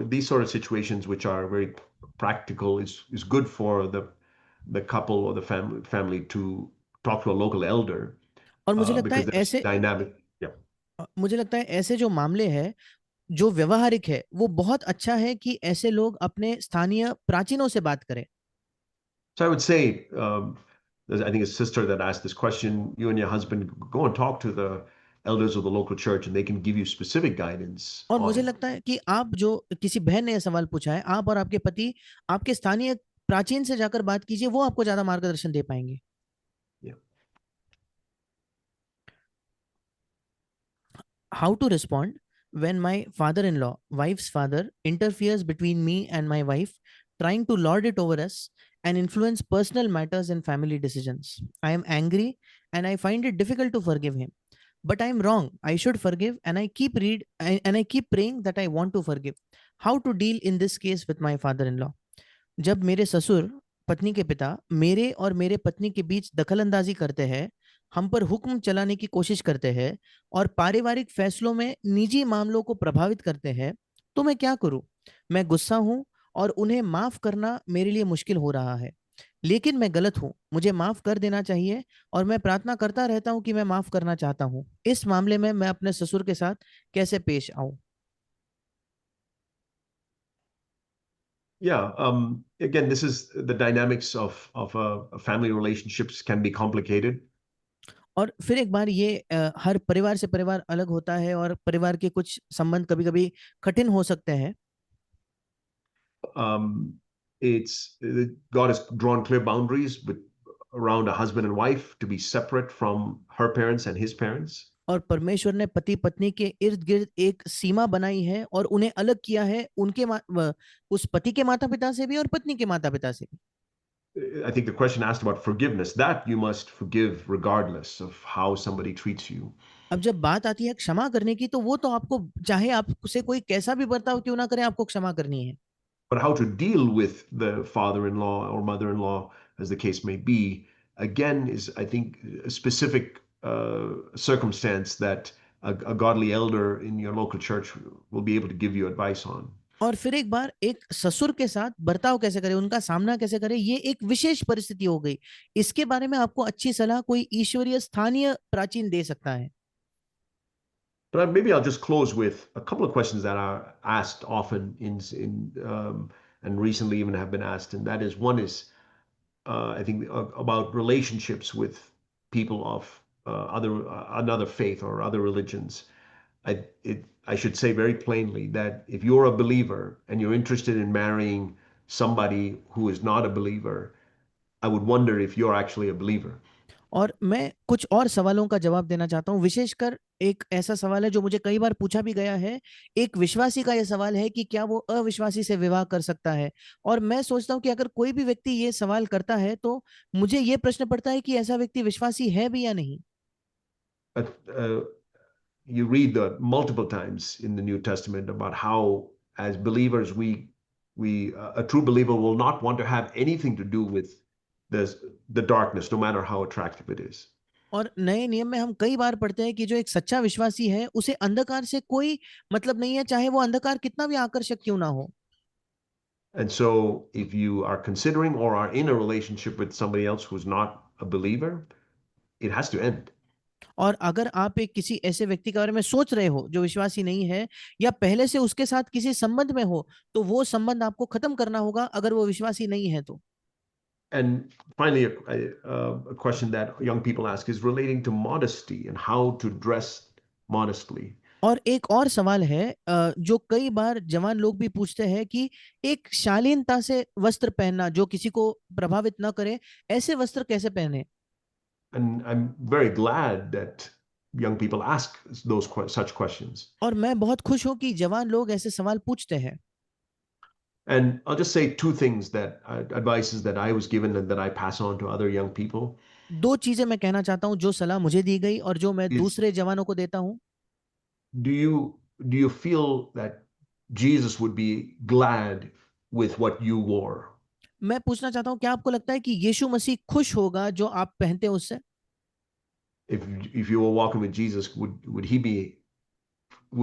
these sort of situations which are very practical is good for the couple or the family to talk to a local elder और मुझे लगता है because there's ऐसे dynamic. Yeah. मुझे लगता है ऐसे जो मामले हैं, जो व्यवहारिक है, वो बहुत अच्छा है कि ऐसे लोग अपने स्थानीय प्राचीनों से बात करें। So I would say, I think a sister that asked this question, you and your husband go and talk to the elders of the local church and they can give you specific guidance और मुझे on. लगता है कि आप जो किसी बहन ने यह सवाल पूछा है, आप और आपके पति आपके स्थानीय प्राचीन से जाकर बात कीजिए, वो आपको ज्यादा मार्गदर्शन दे पाएंगे। Yeah. How to respond when my father-in-law, wife's father, interferes between me and my wife, trying to lord it over us and influence personal matters and family decisions. I am angry and I find it difficult to forgive him. But I am wrong. I should forgive, and I keep praying that I want to forgive. How to deal in this case with my father-in-law? जब मेरे ससुर, पत्नी के पिता, मेरे और मेरे पत्नी के बीच दखल-अंदाज़ी करते हैं, हम पर हुक्म चलाने की कोशिश करते हैं और पारिवारिक फैसलों में निजी मामलों को प्रभावित करते हैं, तो मैं क्या करूँ? मैं गुस्सा हूँ और उन्हें माफ़ करना मेरे लिए मुश्किल हो रहा है। लेकिन मैं गलत हूँ, मुझे माफ़ कर देना चाहिए और मैं प्रार्थना करता रहता हूँ कि मैं माफ़ करना चाहता हूँ। इस मामले में मैं अपने ससुर के साथ कैसे पेश आऊँ? Yeah, again, this is the dynamics of a family relationships can be complicated. और फिर एक बार ये हर परिवार से परिवार अलग होता है और परिवार के कुछ संबंध कभी-कभी कठिन हो सकते हैं। Um, it's God has drawn clear boundaries with around a husband and wife to be separate from her parents and his parents. और परमेश्वर ने पति-पत्नी के इर्द-गिर्द एक सीमा बनाई है और उन्हें अलग किया है उस पति के माता-पिता से भी और पत्नी के माता-पिता से भी। I think the question asked about forgiveness, that you must forgive regardless of how somebody treats you. अब जब बात आती है क्षमा करने की, तो वो तो आपको चाहे आपसे कोई कैसा भी बर्ताव क्यों ना करे, आपको क्षमा करनी है। But how to deal with the father-in-law or mother-in-law, as the case may be, again, is, I think, a specific circumstance that a godly elder in your local church will be able to give you advice on. और फिर एक बार एक ससुर के साथ बर्ताव कैसे करें, उनका सामना कैसे करें, ये एक विशेष परिस्थिति हो गई। इसके बारे में आपको अच्छी सलाह कोई ईश्वरीय स्थानीय प्राचीन दे सकता है। But maybe I'll just close with a couple of questions that are asked often and recently even have been asked, and that is one is I think about relationships with people of another faith or other religions. I should say very plainly that if you're a believer and you're interested in marrying somebody who is not a believer, I would wonder if you're actually a believer. और मैं कुछ और सवालों का जवाब देना चाहता हूँ, विशेषकर एक ऐसा सवाल है जो मुझे कई बार पूछा भी गया है। एक विश्वासी का ये सवाल है कि क्या वो अविश्वासी से विवाह कर सकता है? और मैं सोचता हूँ कि अगर कोई भी व्यक्ति ये सवाल करता है, तो मुझे ये प्रश्न पड़ता है कि ऐसा व्यक्ति विश्वासी है भी या नहीं? But you read the multiple times in the New Testament about how, as believers, we a true believer will not want to have anything to do with the the darkness, no matter how attractive it is. और नए नियम में हम कई बार पढ़ते हैं कि जो एक सच्चा विश्वासी है, उसे अंधकार से कोई मतलब नहीं है, चाहे वो अंधकार कितना भी आकर्षक क्यों ना हो। And so, if you are considering or are in a relationship with somebody else who's not a believer, it has to end. और अगर आप एक किसी ऐसे व्यक्ति के बारे में सोच रहे हो जो विश्वासी नहीं है या पहले से उसके साथ किसी संबंध में हो, तो वो संबंध आपको खत्म करना होगा अगर वो विश्वासी नहीं है तो। And finally, a question that young people ask is relating to modesty and how to dress modestly. और एक और सवाल है जो कई बार जवान लोग भी पूछते हैं कि एक शालीनता से वस्त्र पहनना जो किसी को प्रभावित न करे, ऐसे वस्त्र कैसे पहने? And I'm very glad that young people ask such questions. और मैं बहुत खुश हूं कि जवान लोग ऐसे सवाल पूछते हैं। And I'll just say two things that advices that I was given and that I pass on to other young people दो चीजें मैं कहना चाहता हूं जो सलाह मुझे दी गई और जो मैं is दूसरे जवानों को देता हूं। do you feel that Jesus would be glad with what you wore? मैं पूछना चाहता हूं क्या आपको लगता है कि यीशु मसीह खुश होगा जो आप पहनते हैं उससे? If if you were walking with Jesus, would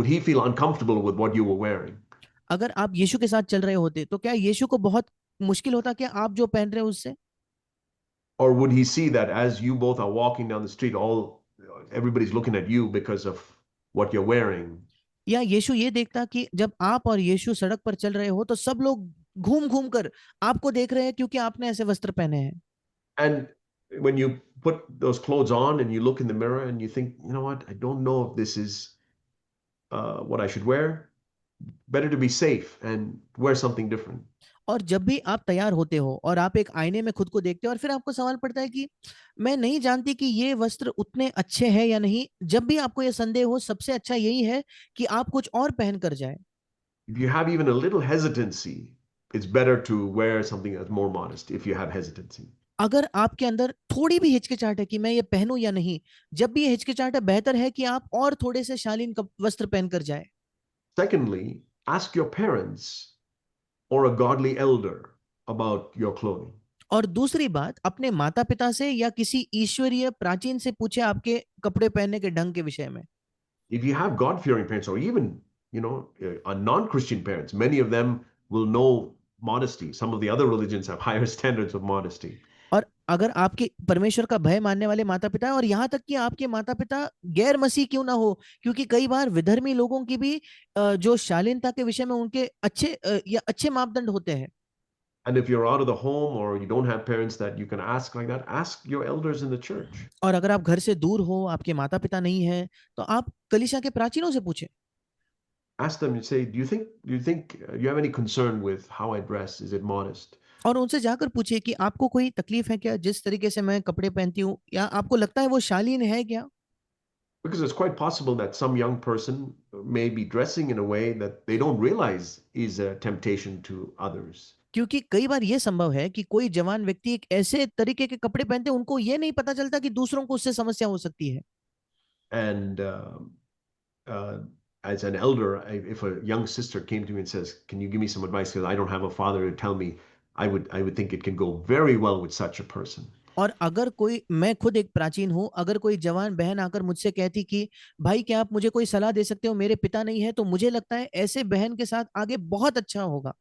he feel uncomfortable with what you were wearing? अगर आप यीशु के साथ चल रहे होते तो क्या यीशु को बहुत मुश्किल होता क्या आप जो पहन रहे हो उससे? Or would he see that as you both are walking down the street, all everybody's looking at you because of what you're wearing? या यीशु ये देखता कि जब आप और यीशु सड़क पर चल रहे हो तो सब लोग घूम-घूम कर आपको देख रहे हैं क्योंकि आपने ऐसे वस्त्र पहने हैं। And when you put those clothes on and you look in the mirror and you think, you know what, I don't know if this is what I should wear. Better to be safe and wear something different. और जब भी आप तैयार होते हो और आप एक आईने में खुद को देखते हो और फिर आपको सवाल पड़ता है कि मैं नहीं जानती कि ये वस्त्र उतने अच्छे हैं या नहीं, जब भी आपको ये संदेह हो, सबसे अच्छा यही है कि आप कुछ और पहन कर जाए। If you have even a little hesitancy, it's better to wear something that's more modest if you have hesitancy. अगर आपके अंदर थोड़ी भी हिचकिचाहट है कि मैं ये पहनूं या नहीं, जब भी ये हिचकिचाहट है, बेहतर है कि आप और थोड़े से शालीन वस्त्र पहन कर जाए। Secondly, ask your parents or a godly elder about your clothing. और दूसरी बात, अपने माता पिता से या किसी ईश्वरीय प्राचीन से पूछे आपके कपड़े पहनने के ढंग के विषय में। If you have God-fearing parents, or even non-Christian parents, many of them will know modesty. Some of the other religions have higher standards of modesty. और अगर आपके परमेश्वर का भय मानने वाले माता पिता, और यहाँ तक कि आपके माता पिता गैर मसीह क्यों ना हो, क्योंकि कई बार विधर्मी लोगों की भी जो शालीनता के विषय में उनके अच्छे या अच्छे मापदंड होते हैं। And if you're out of the home or you don't have parents that you can ask like that, ask your elders in the church. और अगर आप घर से दूर हो, आपके माता पिता नहीं है, तो आप कलीसिया के प्राचीनों से पूछें। Ask them and say, do you have any concern with how I dress? Is it modest? और उनसे जाकर पूछिए कि आपको कोई तकलीफ है क्या जिस तरीके से मैं कपड़े पहनती हूँ, या आपको लगता है वो शालीन है क्या। Because it's quite possible that some young person may be dressing in a way that they don't realize is a temptation to others. क्योंकि कई बार ये संभव है कि कोई जवान व्यक्ति एक ऐसे तरीके के कपड़े पहनते हैं, उनको ये नहीं पता चलता कि दूसरों को उससे समस्या हो सकती है। And uh, as an elder, if a young sister came to me and says, "Can you give me some advice? Because I don't have a father to tell me," I would think it can go very well with such a person. और अगर कोई, मैं खुद एक प्राचीन हूं, अगर कोई जवान बहन आकर मुझसे कहती कि भाई क्या आप मुझे कोई सलाह दे सकते हो, मेरे पिता नहीं है, तो मुझे लगता है ऐसे बहन के साथ आगे बहुत अच्छा होगा।